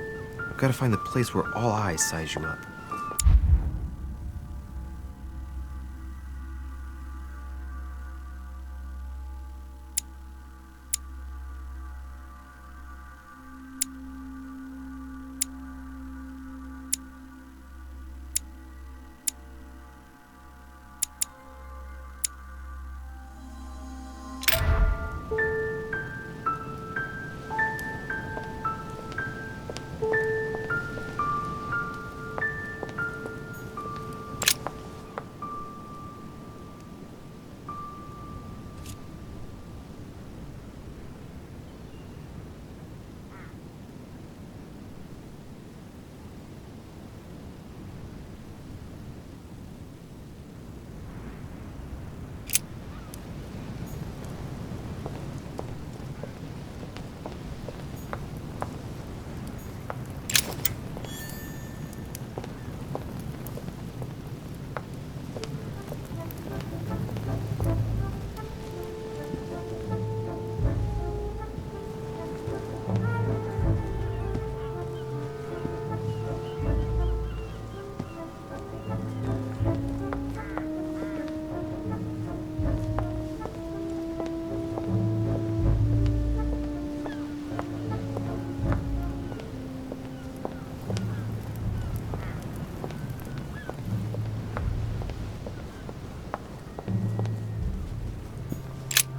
I've got to find the place where all eyes size you up.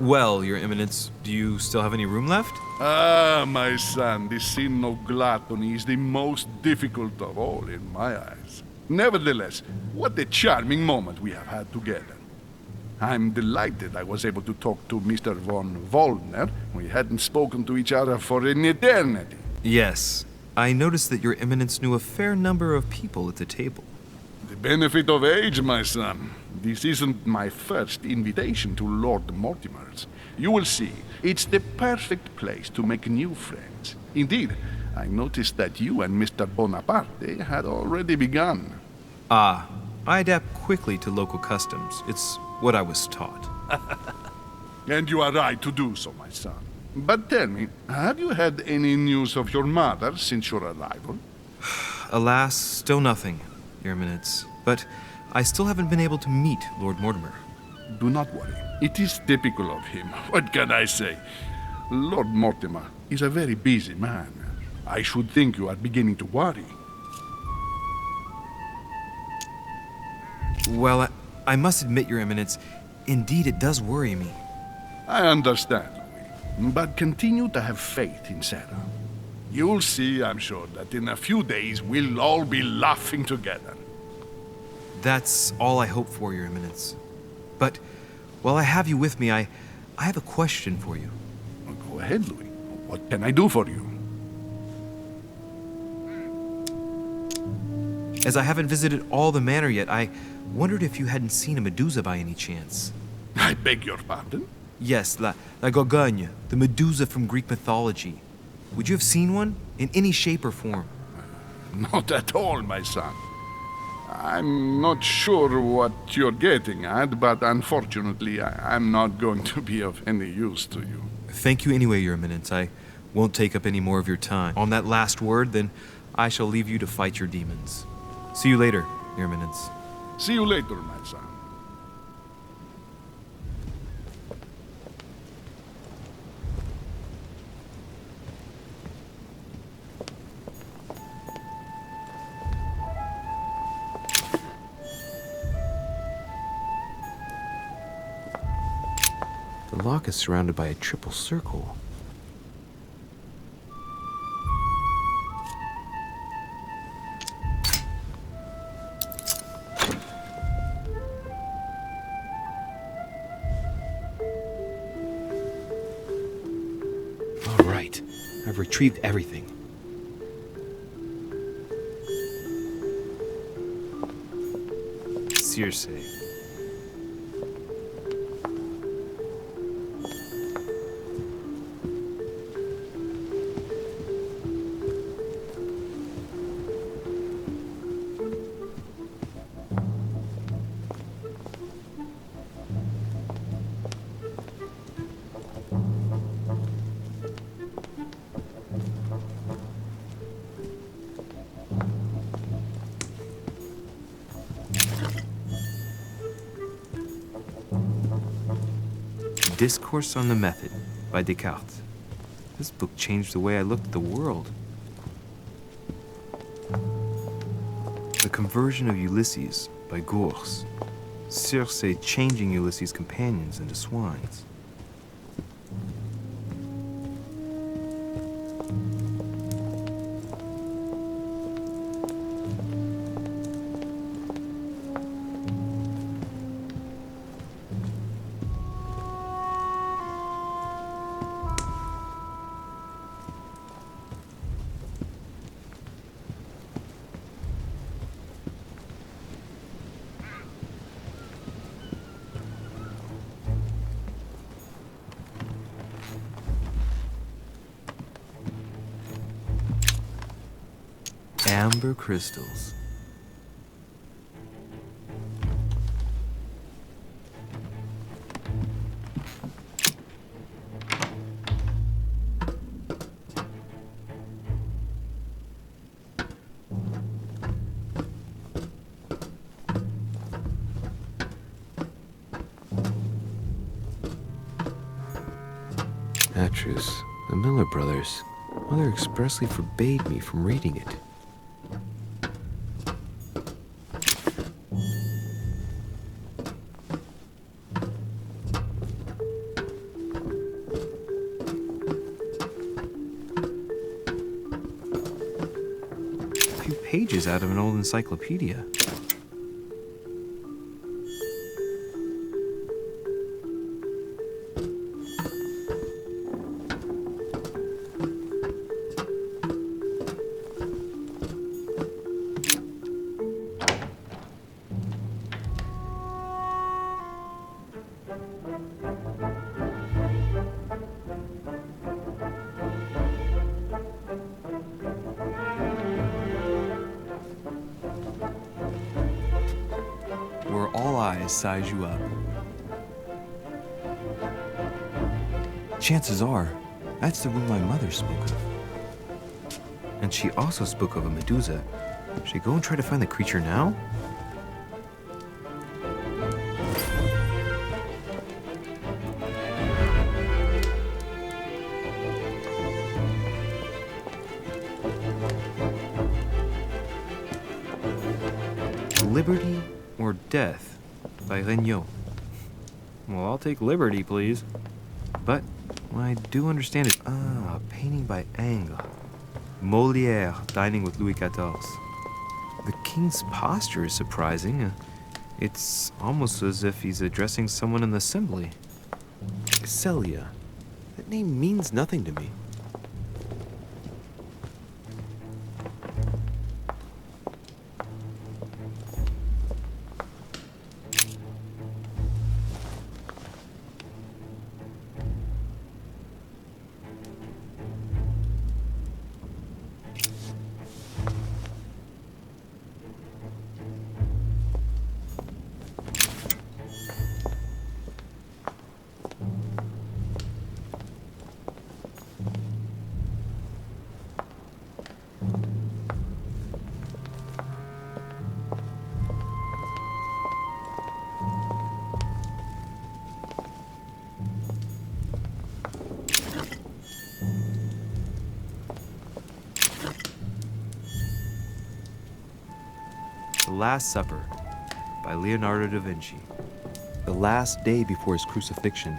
Well, Your Eminence, do you still have any room left? Ah, my son, the sin of gluttony is the most difficult of all in my eyes. Nevertheless, what a charming moment we have had together. I'm delighted I was able to talk to Mr. von Wollner. We hadn't spoken to each other for an eternity. Yes. I noticed that Your Eminence knew a fair number of people at the table. The benefit of age, my son. This isn't my first invitation to Lord Mortimer's. You will see, it's the perfect place to make new friends. Indeed, I noticed that you and Mr. Bonaparte had already begun. Ah, I adapt quickly to local customs. It's what I was taught. And you are right to do so, my son. But tell me, have you had any news of your mother since your arrival? Alas, still nothing, Your Eminence. But I still haven't been able to meet Lord Mortimer. Do not worry. It is typical of him. What can I say? Lord Mortimer is a very busy man. I should think you are beginning to worry. Well, I must admit, Your Eminence, indeed it does worry me. I understand, Louis. But continue to have faith in Sarah. You'll see, I'm sure, that in a few days we'll all be laughing together. That's all I hope for, Your Eminence. But while I have you with me, I have a question for you. Well, go ahead, Louis. What can I do for you? As I haven't visited all the manor yet, I wondered if you hadn't seen a Medusa by any chance. I beg your pardon? Yes, La Gorgogne, the Medusa from Greek mythology. Would you have seen one? In any shape or form? Not at all, my son. I'm not sure what you're getting at, but unfortunately, I'm not going to be of any use to you. Thank you anyway, Your Eminence. I won't take up any more of your time. On that last word, then, I shall leave you to fight your demons. See you later, Your Eminence. See you later, my son. The lock is surrounded by a triple circle. All right, I've retrieved everything. Circe. Discourse on the Method by Descartes. This book changed the way I looked at the world. The Conversion of Ulysses by Gors. Circe changing Ulysses' companions into swines. Amber crystals. Atrus, the Miller brothers. Mother expressly forbade me from reading it. A few pages out of an old encyclopedia. to size you up. Chances are, that's the room my mother spoke of. And she also spoke of a Medusa. Should I go and try to find the creature now? Liberty or Death by Regnault. Well, I'll take liberty, please. But what I do understand is, a painting by Ingres. Molière dining with Louis XIV. The king's posture is surprising. It's almost as if he's addressing someone in the assembly. Celia. That name means nothing to me. The Last Supper by Leonardo da Vinci. The last day before his crucifixion,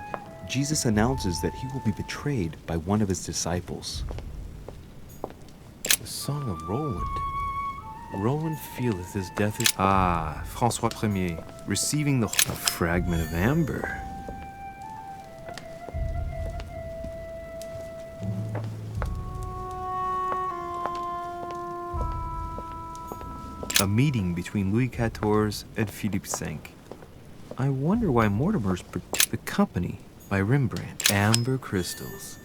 Jesus announces that he will be betrayed by one of his disciples. The Song of Roland. Roland feeleth his death is... Ah, François Ier, receiving a fragment of amber. A meeting between Louis XIV and Philippe V. I wonder why Mortimer's The Company by Rembrandt. Amber crystals.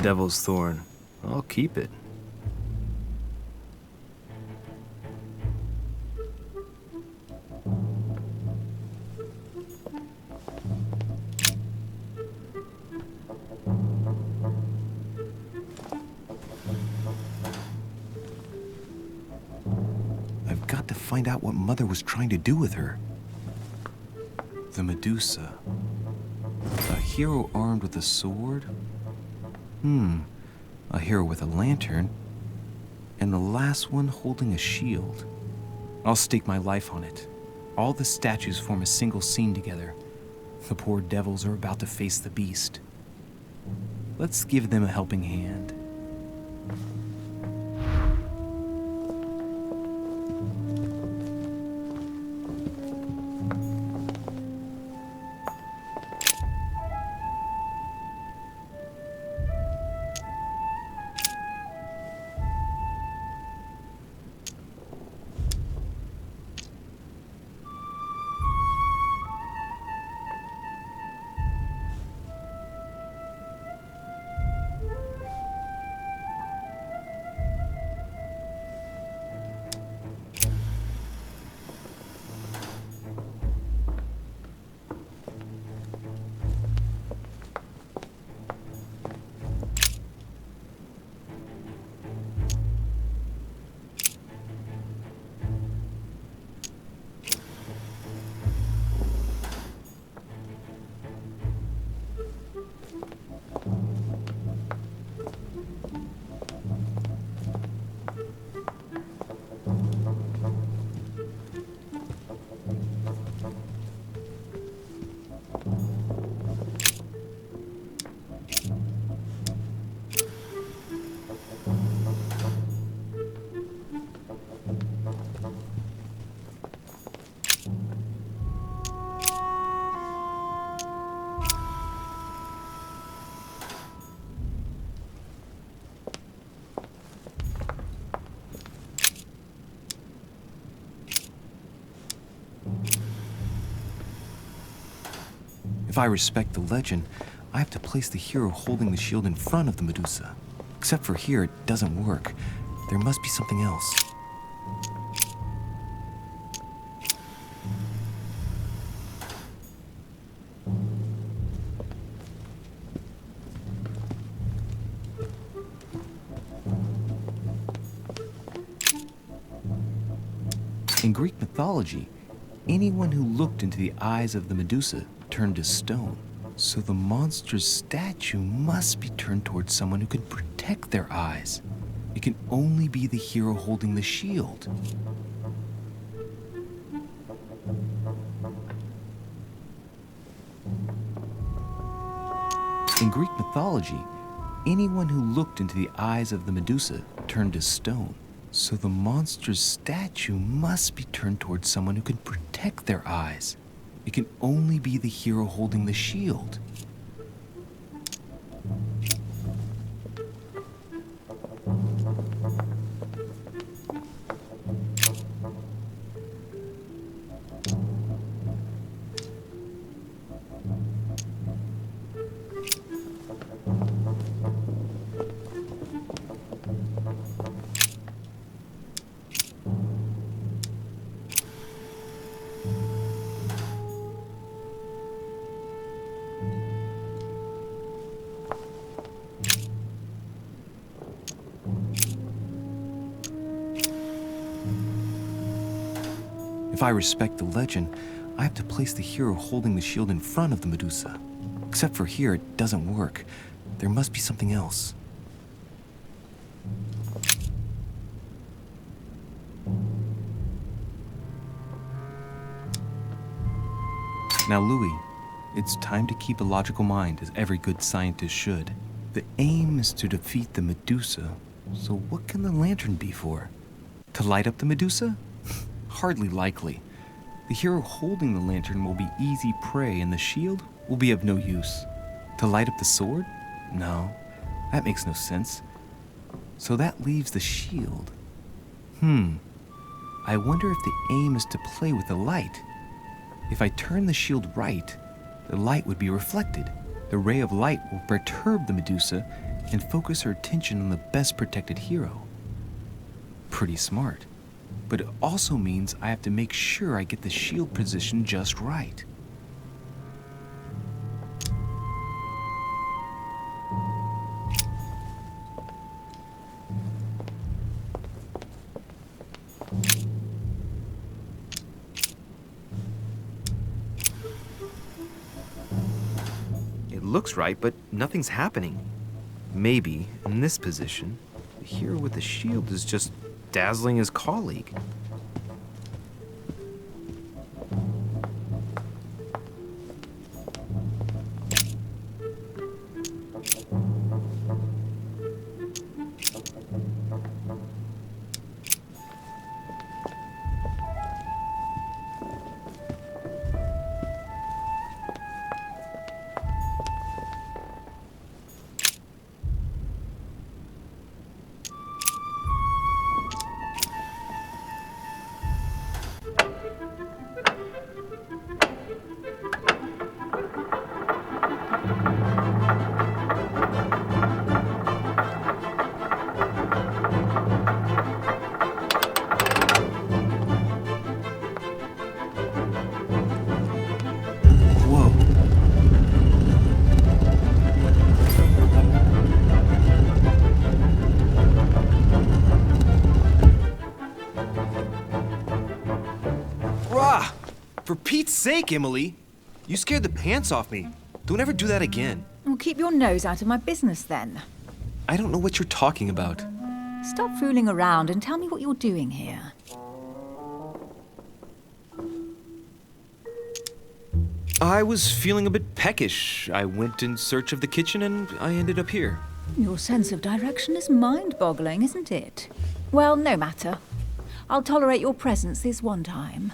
Devil's Thorn. I'll keep it. I've got to find out what Mother was trying to do with her. The Medusa. A hero armed with a sword? A hero with a lantern. And the last one holding a shield. I'll stake my life on it. All the statues form a single scene together. The poor devils are about to face the beast. Let's give them a helping hand. If I respect the legend, I have to place the hero holding the shield in front of the Medusa. Except for here, it doesn't work. There must be something else. In Greek mythology, anyone who looked into the eyes of the Medusa turned to stone. So the monster's statue must be turned towards someone who can protect their eyes. It can only be the hero holding the shield. In Greek mythology, anyone who looked into the eyes of the Medusa turned to stone. So the monster's statue must be turned towards someone who can protect their eyes. It can only be the hero holding the shield. If I respect the legend, I have to place the hero holding the shield in front of the Medusa. Except for here, it doesn't work. There must be something else. Now, Louis, it's time to keep a logical mind, as every good scientist should. The aim is to defeat the Medusa, so what can the lantern be for? To light up the Medusa? Hardly likely. The hero holding the lantern will be easy prey and the shield will be of no use. To light up the sword? No, that makes no sense. So that leaves the shield. I wonder if the aim is to play with the light. If I turn the shield right, the light would be reflected. The ray of light will perturb the Medusa and focus her attention on the best protected hero. Pretty smart. But it also means I have to make sure I get the shield position just right. looks right, but nothing's happening. Maybe, in this position, the hero with the shield is just dazzling his colleague. For Pete's sake, Emily! You scared the pants off me. Don't ever do that again. Well, keep your nose out of my business then. I don't know what you're talking about. Stop fooling around and tell me what you're doing here. I was feeling a bit peckish. I went in search of the kitchen and I ended up here. Your sense of direction is mind-boggling, isn't it? Well, no matter. I'll tolerate your presence this one time.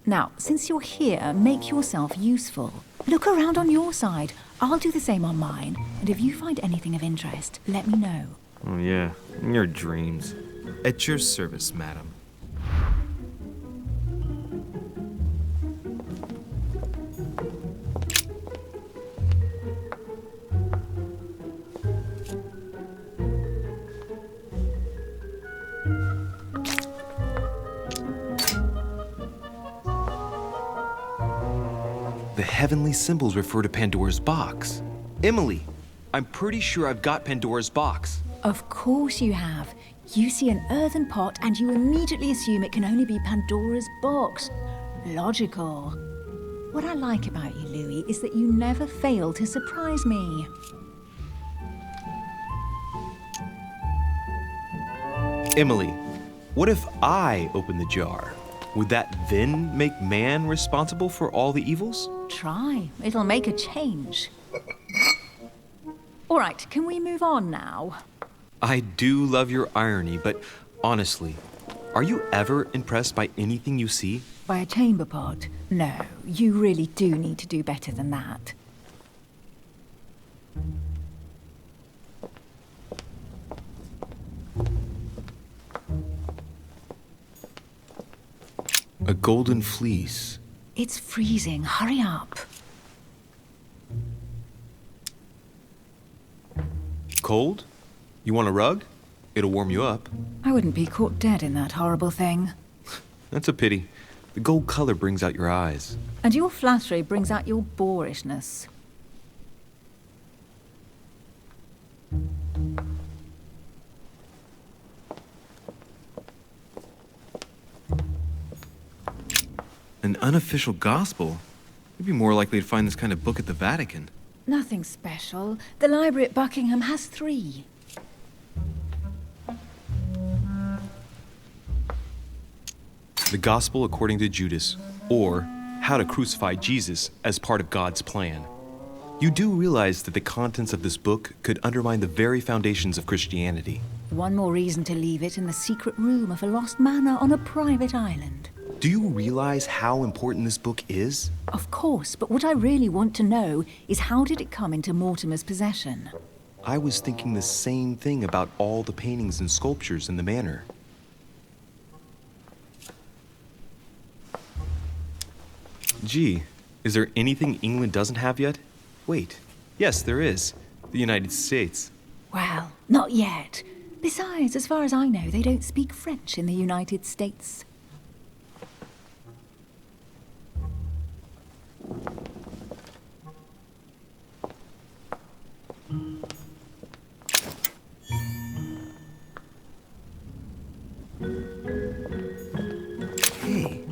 Now, since you're here, make yourself useful. Look around on your side. I'll do the same on mine. And if you find anything of interest, let me know. Oh, yeah. In your dreams. At your service, madam. The heavenly symbols refer to Pandora's box. Emily, I'm pretty sure I've got Pandora's box. Of course you have. You see an earthen pot and you immediately assume it can only be Pandora's box. Logical. What I like about you, Louis, is that you never fail to surprise me. Emily, what if I open the jar? Would that then make man responsible for all the evils? Try. It'll make a change. All right, can we move on now? I do love your irony, but honestly, are you ever impressed by anything you see? By a chamber pot? No, you really do need to do better than that. A golden fleece. It's freezing. Hurry up. Cold? You want a rug? It'll warm you up. I wouldn't be caught dead in that horrible thing. That's a pity. The gold color brings out your eyes. And your flattery brings out your boorishness. An unofficial gospel? You'd be more likely to find this kind of book at the Vatican. Nothing special. The library at Buckingham has 3. The Gospel According to Judas, or How to Crucify Jesus as Part of God's Plan. You do realize that the contents of this book could undermine the very foundations of Christianity. One more reason to leave it in the secret room of a lost manor on a private island. Do you realize how important this book is? Of course, but what I really want to know is how did it come into Mortimer's possession? I was thinking the same thing about all the paintings and sculptures in the manor. Gee, is there anything England doesn't have yet? Wait, yes, there is. The United States. Well, not yet. Besides, as far as I know, they don't speak French in the United States. Hey,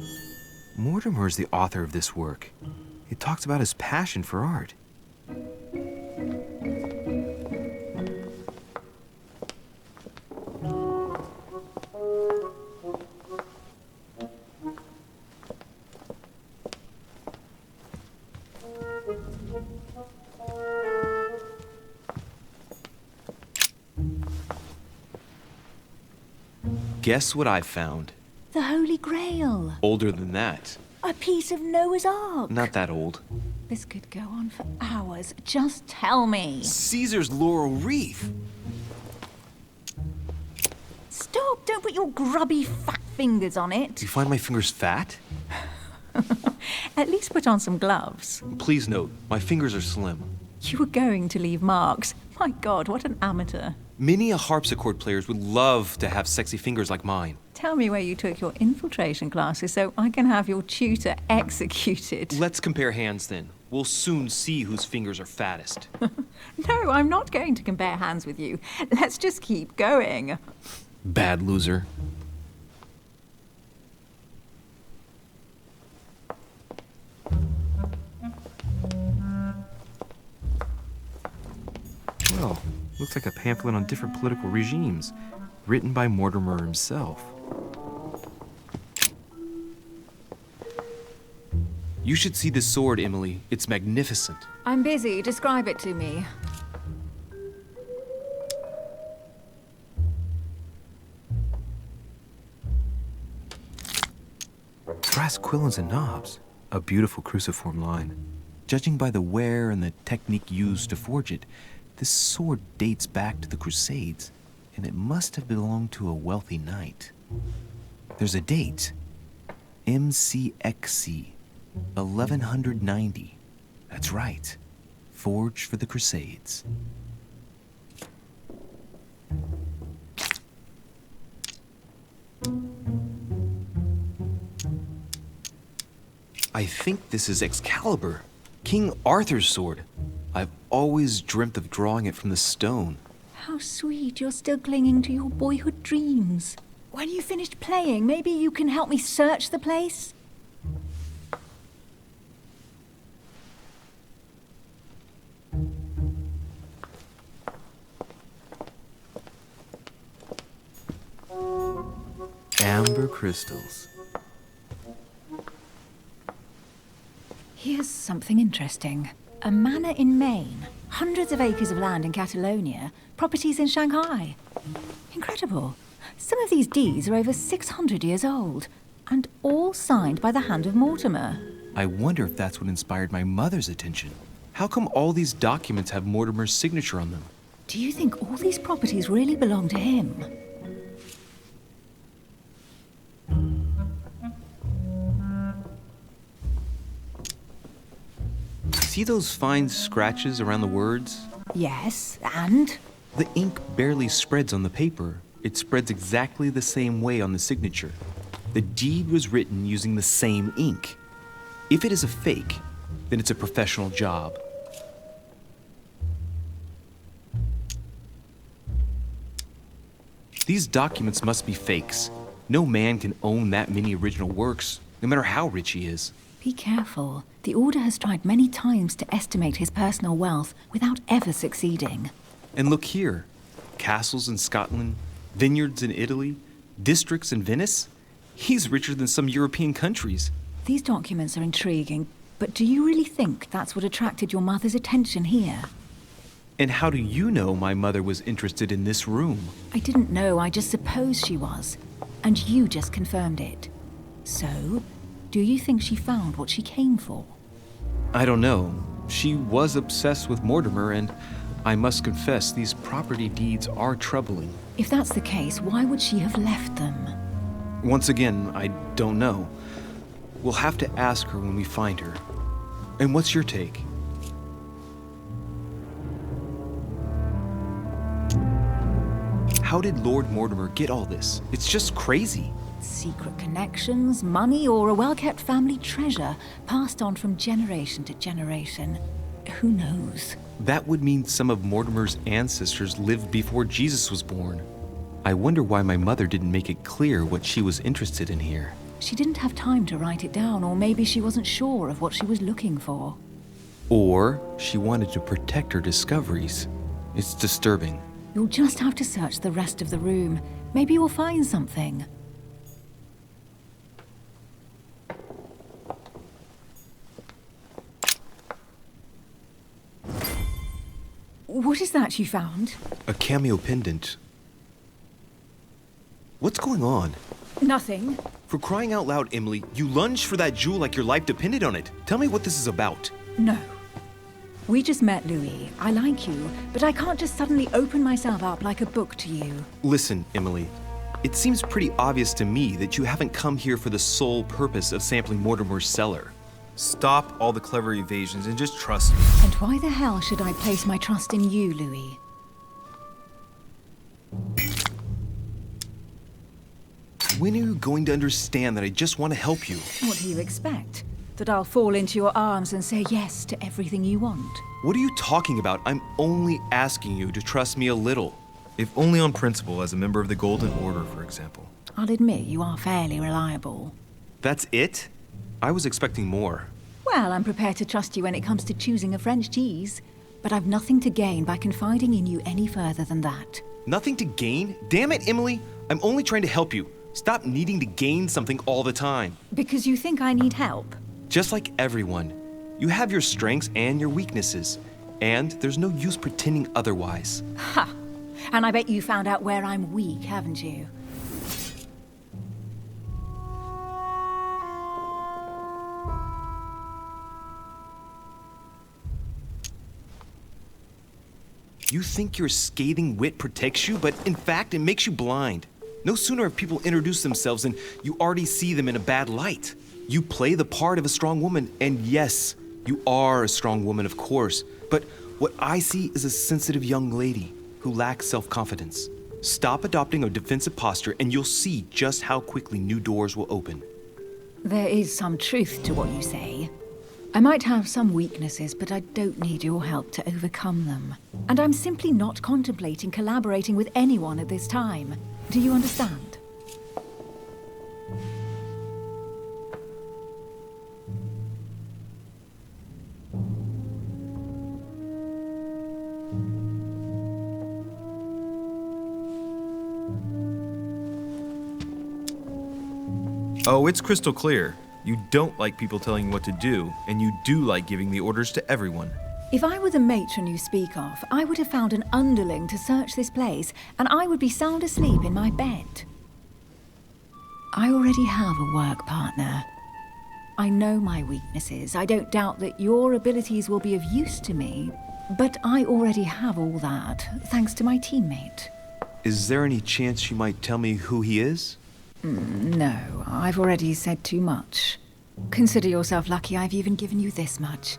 Mortimer is the author of this work. It talks about his passion for art. Guess what I found? The Holy Grail. Older than that. A piece of Noah's Ark. Not that old. This could go on for hours. Just tell me. Caesar's laurel wreath. Stop! Don't put your grubby fat fingers on it. Do you find my fingers fat? At least put on some gloves. Please note, my fingers are slim. You were going to leave marks. My God, what an amateur. Many a harpsichord players would love to have sexy fingers like mine. Tell me where you took your infiltration classes so I can have your tutor executed. Let's compare hands then. We'll soon see whose fingers are fattest. No, I'm not going to compare hands with you. Let's just keep going. Bad loser. Well, looks like a pamphlet on different political regimes, written by Mortimer himself. You should see this sword, Emily. It's magnificent. I'm busy. Describe it to me. Brass quillons and knobs. A beautiful cruciform line. Judging by the wear and the technique used to forge it, this sword dates back to the Crusades, and it must have belonged to a wealthy knight. There's a date. MCXC, 1190. That's right. Forged for the Crusades. I think this is Excalibur, King Arthur's sword. I've always dreamt of drawing it from the stone. How sweet, you're still clinging to your boyhood dreams. When you finished playing, maybe you can help me search the place? Amber crystals. Here's something interesting. A manor in Maine, hundreds of acres of land in Catalonia, properties in Shanghai. Incredible. Some of these deeds are over 600 years old, and all signed by the hand of Mortimer. I wonder if that's what inspired my mother's attention. How come all these documents have Mortimer's signature on them? Do you think all these properties really belong to him? See those fine scratches around the words? Yes, and? The ink barely spreads on the paper. It spreads exactly the same way on the signature. The deed was written using the same ink. If it is a fake, then it's a professional job. These documents must be fakes. No man can own that many original works, no matter how rich he is. Be careful. The Order has tried many times to estimate his personal wealth without ever succeeding. And look here. Castles in Scotland, vineyards in Italy, districts in Venice. He's richer than some European countries. These documents are intriguing, but do you really think that's what attracted your mother's attention here? And how do you know my mother was interested in this room? I didn't know, I just supposed she was. And you just confirmed it. So, do you think she found what she came for? I don't know. She was obsessed with Mortimer, and I must confess these property deeds are troubling. If that's the case, why would she have left them? Once again, I don't know. We'll have to ask her when we find her. And what's your take? How did Lord Mortimer get all this? It's just crazy. Secret connections, money, or a well-kept family treasure passed on from generation to generation. Who knows? That would mean some of Mortimer's ancestors lived before Jesus was born. I wonder why my mother didn't make it clear what she was interested in here. She didn't have time to write it down, or maybe she wasn't sure of what she was looking for. Or she wanted to protect her discoveries. It's disturbing. You'll just have to search the rest of the room. Maybe you'll find something. What is that you found? A cameo pendant. What's going on? Nothing. For crying out loud, Emily, you lunged for that jewel like your life depended on it. Tell me what this is about. No. We just met, Louis. I like you, but I can't just suddenly open myself up like a book to you. Listen, Emily. It seems pretty obvious to me that you haven't come here for the sole purpose of sampling Mortimer's cellar. Stop all the clever evasions and just trust me. And why the hell should I place my trust in you, Louis? When are you going to understand that I just want to help you? What do you expect? That I'll fall into your arms and say yes to everything you want? What are you talking about? I'm only asking you to trust me a little. If only on principle, as a member of the Golden Order, for example. I'll admit you are fairly reliable. That's it? I was expecting more. Well, I'm prepared to trust you when it comes to choosing a French cheese. But I've nothing to gain by confiding in you any further than that. Nothing to gain? Damn it, Emily! I'm only trying to help you. Stop needing to gain something all the time. Because you think I need help? Just like everyone. You have your strengths and your weaknesses. And there's no use pretending otherwise. Ha! And I bet you found out where I'm weak, haven't you? You think your scathing wit protects you, but in fact, it makes you blind. No sooner have people introduced themselves than you already see them in a bad light. You play the part of a strong woman, and yes, you are a strong woman, of course. But what I see is a sensitive young lady who lacks self-confidence. Stop adopting a defensive posture, and you'll see just how quickly new doors will open. There is some truth to what you say. I might have some weaknesses, but I don't need your help to overcome them. And I'm simply not contemplating collaborating with anyone at this time. Do you understand? Oh, it's crystal clear. You don't like people telling you what to do, and you do like giving the orders to everyone. If I were the matron you speak of, I would have found an underling to search this place, and I would be sound asleep in my bed. I already have a work partner. I know my weaknesses. I don't doubt that your abilities will be of use to me, but I already have all that, thanks to my teammate. Is there any chance you might tell me who he is? No, I've already said too much. Consider yourself lucky I've even given you this much.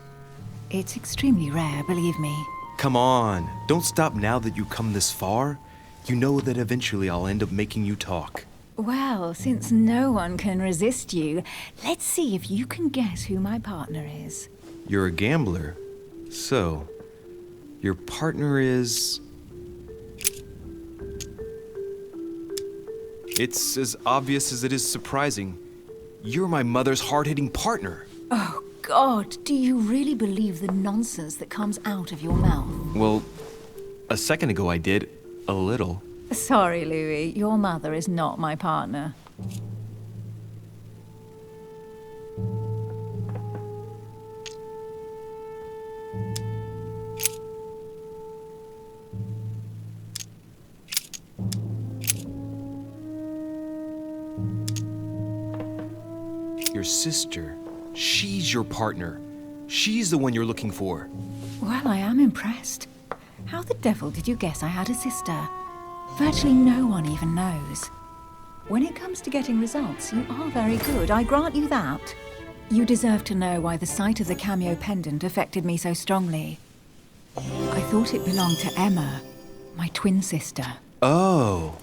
It's extremely rare, believe me. Come on, don't stop now that you've come this far. You know that eventually I'll end up making you talk. Well, since no one can resist you, let's see if you can guess who my partner is. You're a gambler. So, your partner is... It's as obvious as it is surprising. You're my mother's hard-hitting partner. Oh, God, do you really believe the nonsense that comes out of your mouth? Well, a second ago I did. A little. Sorry, Louis, your mother is not my partner. Your sister. She's your partner. She's the one you're looking for. Well, I am impressed. How the devil did you guess I had a sister? Virtually no one even knows. When it comes to getting results, you are very good, I grant you that. You deserve to know why the sight of the cameo pendant affected me so strongly. I thought it belonged to Emma, my twin sister. Oh.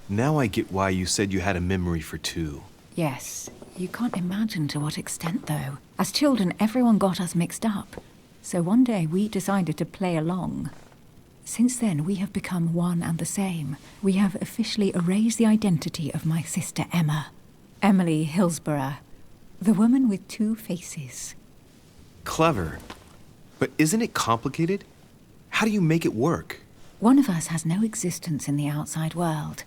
Now I get why you said you had a memory for two. Yes. You can't imagine to what extent, though. As children, everyone got us mixed up. So one day we decided to play along. Since then, we have become one and the same. We have officially erased the identity of my sister Emma. Emily Hillsborough. The woman with two faces. Clever. But isn't it complicated? How do you make it work? One of us has no existence in the outside world.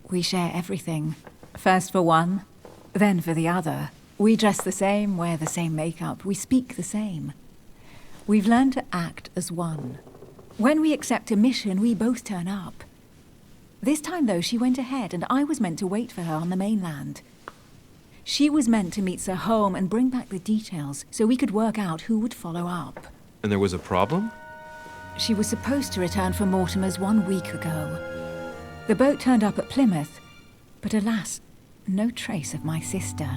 We share everything. First for one, then for the other. We dress the same, wear the same makeup, we speak the same. We've learned to act as one. When we accept a mission, we both turn up. This time, though, she went ahead, and I was meant to wait for her on the mainland. She was meant to meet Sir Home and bring back the details so we could work out who would follow up. And there was a problem? She was supposed to return from Mortimer's 1 week ago. The boat turned up at Plymouth, but alas, no trace of my sister.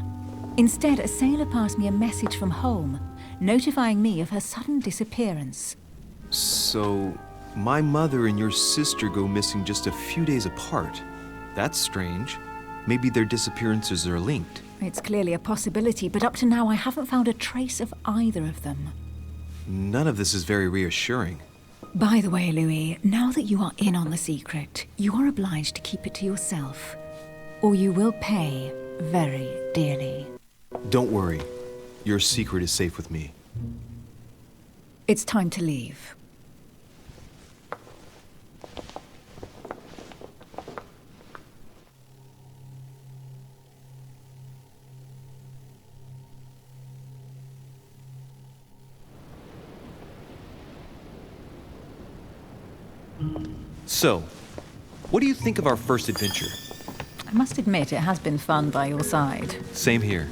Instead, a sailor passed me a message from home, notifying me of her sudden disappearance. So, my mother and your sister go missing just a few days apart. That's strange. Maybe their disappearances are linked. It's clearly a possibility, but up to now I haven't found a trace of either of them. None of this is very reassuring. By the way, Louis, now that you are in on the secret, you are obliged to keep it to yourself, or you will pay very dearly. Don't worry. Your secret is safe with me. It's time to leave. So, what do you think of our first adventure? I must admit, it has been fun by your side. Same here.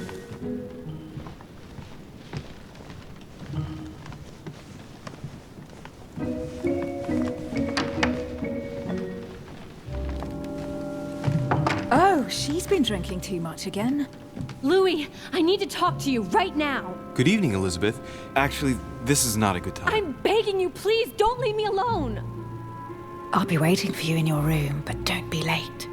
Oh, she's been drinking too much again. Louis, I need to talk to you right now. Good evening, Elizabeth. Actually, this is not a good time. I'm begging you, please don't leave me alone. I'll be waiting for you in your room, but don't be late.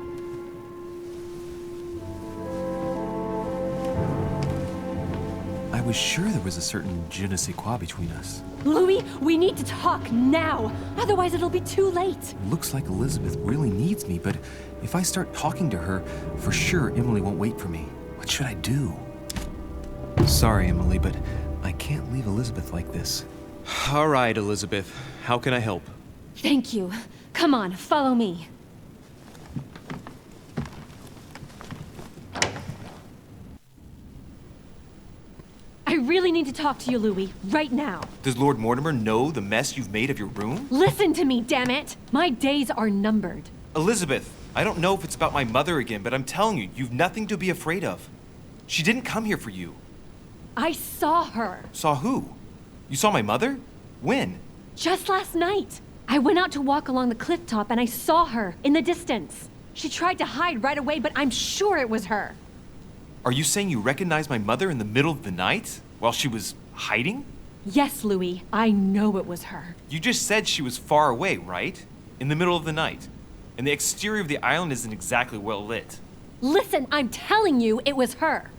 I was sure there was a certain je ne sais quoi between us. Louis, we need to talk now. Otherwise, it'll be too late. Looks like Elizabeth really needs me, but if I start talking to her, for sure Emily won't wait for me. What should I do? Sorry, Emily, but I can't leave Elizabeth like this. All right, Elizabeth. How can I help? Thank you. Come on, follow me. I really need to talk to you, Louis, right now. Does Lord Mortimer know the mess you've made of your room? Listen to me, damn it! My days are numbered. Elizabeth, I don't know if it's about my mother again, but I'm telling you, you've nothing to be afraid of. She didn't come here for you. I saw her. Saw who? You saw my mother? When? Just last night. I went out to walk along the cliff top and I saw her in the distance. She tried to hide right away, but I'm sure it was her. Are you saying you recognized my mother in the middle of the night while she was hiding? Yes, Louis. I know it was her. You just said she was far away, right? In the middle of the night. And the exterior of the island isn't exactly well lit. Listen, I'm telling you it was her.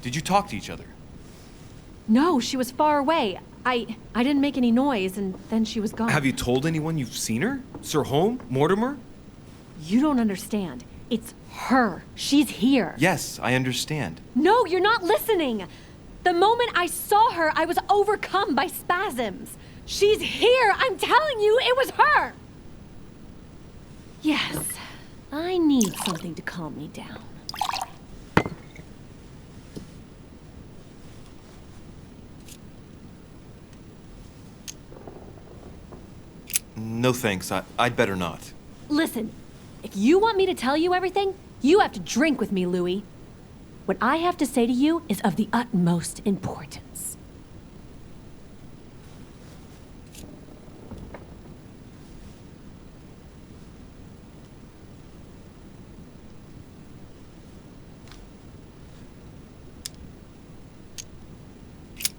Did you talk to each other? No, she was far away. I didn't make any noise, and then she was gone. Have you told anyone you've seen her? Sir Home? Mortimer? You don't understand. It's her. She's here. Yes, I understand. No, you're not listening. The moment I saw her, I was overcome by spasms. She's here. I'm telling you, it was her. Yes, I need something to calm me down. No thanks, I'd better not. Listen, if you want me to tell you everything, you have to drink with me, Louis. What I have to say to you is of the utmost importance.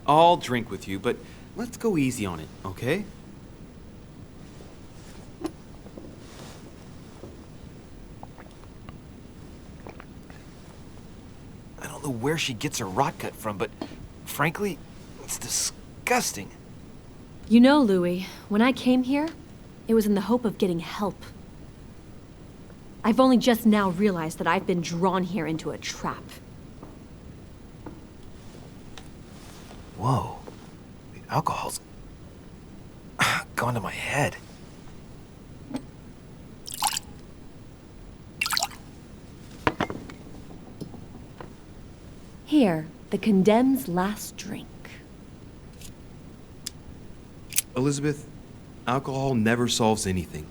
I'll drink with you, but let's go easy on it, okay? I don't know where she gets her rot gut from, but frankly, it's disgusting. You know, Louis, when I came here, it was in the hope of getting help. I've only just now realized that I've been drawn here into a trap. Whoa. The alcohol's gone to my head. Here, the condemned's last drink. Elizabeth, alcohol never solves anything.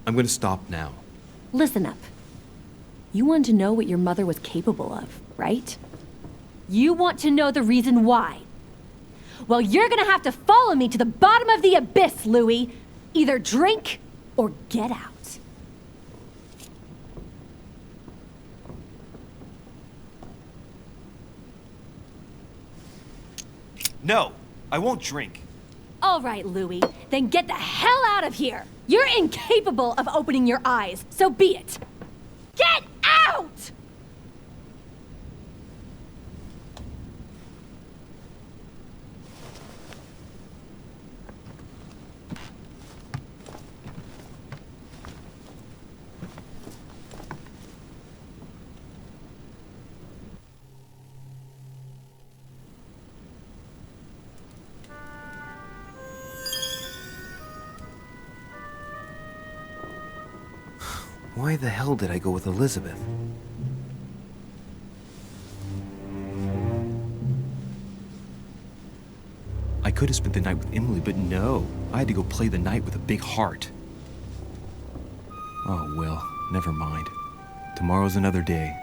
I'm gonna stop now. Listen up. You want to know what your mother was capable of, right? You want to know the reason why. Well, you're gonna have to follow me to the bottom of the abyss, Louis. Either drink or get out. No, I won't drink. All right, Louis, then get the hell out of here! You're incapable of opening your eyes, so be it! Get out! Why the hell did I go with Elizabeth? I could have spent the night with Emily, but no. I had to go play the night with a big heart. Oh, well, never mind. Tomorrow's another day.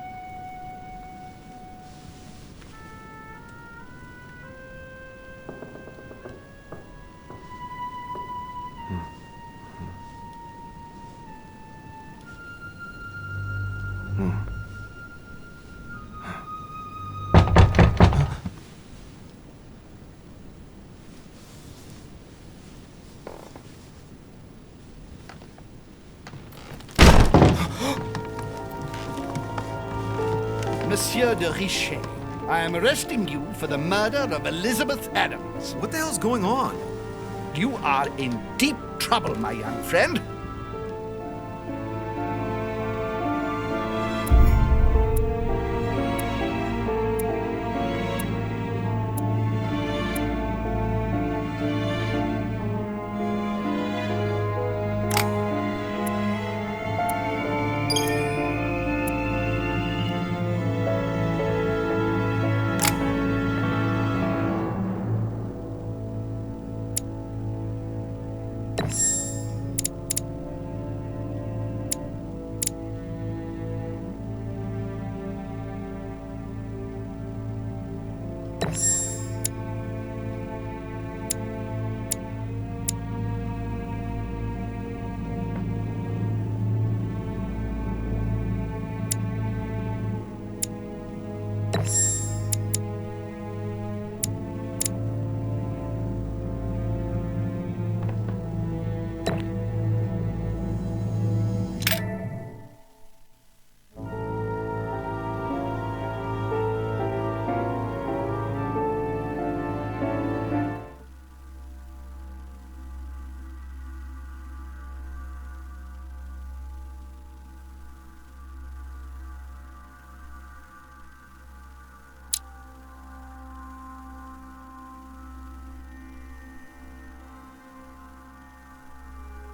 Monsieur de Richet, I am arresting you for the murder of Elizabeth Adams. What the hell's going on? You are in deep trouble, my young friend.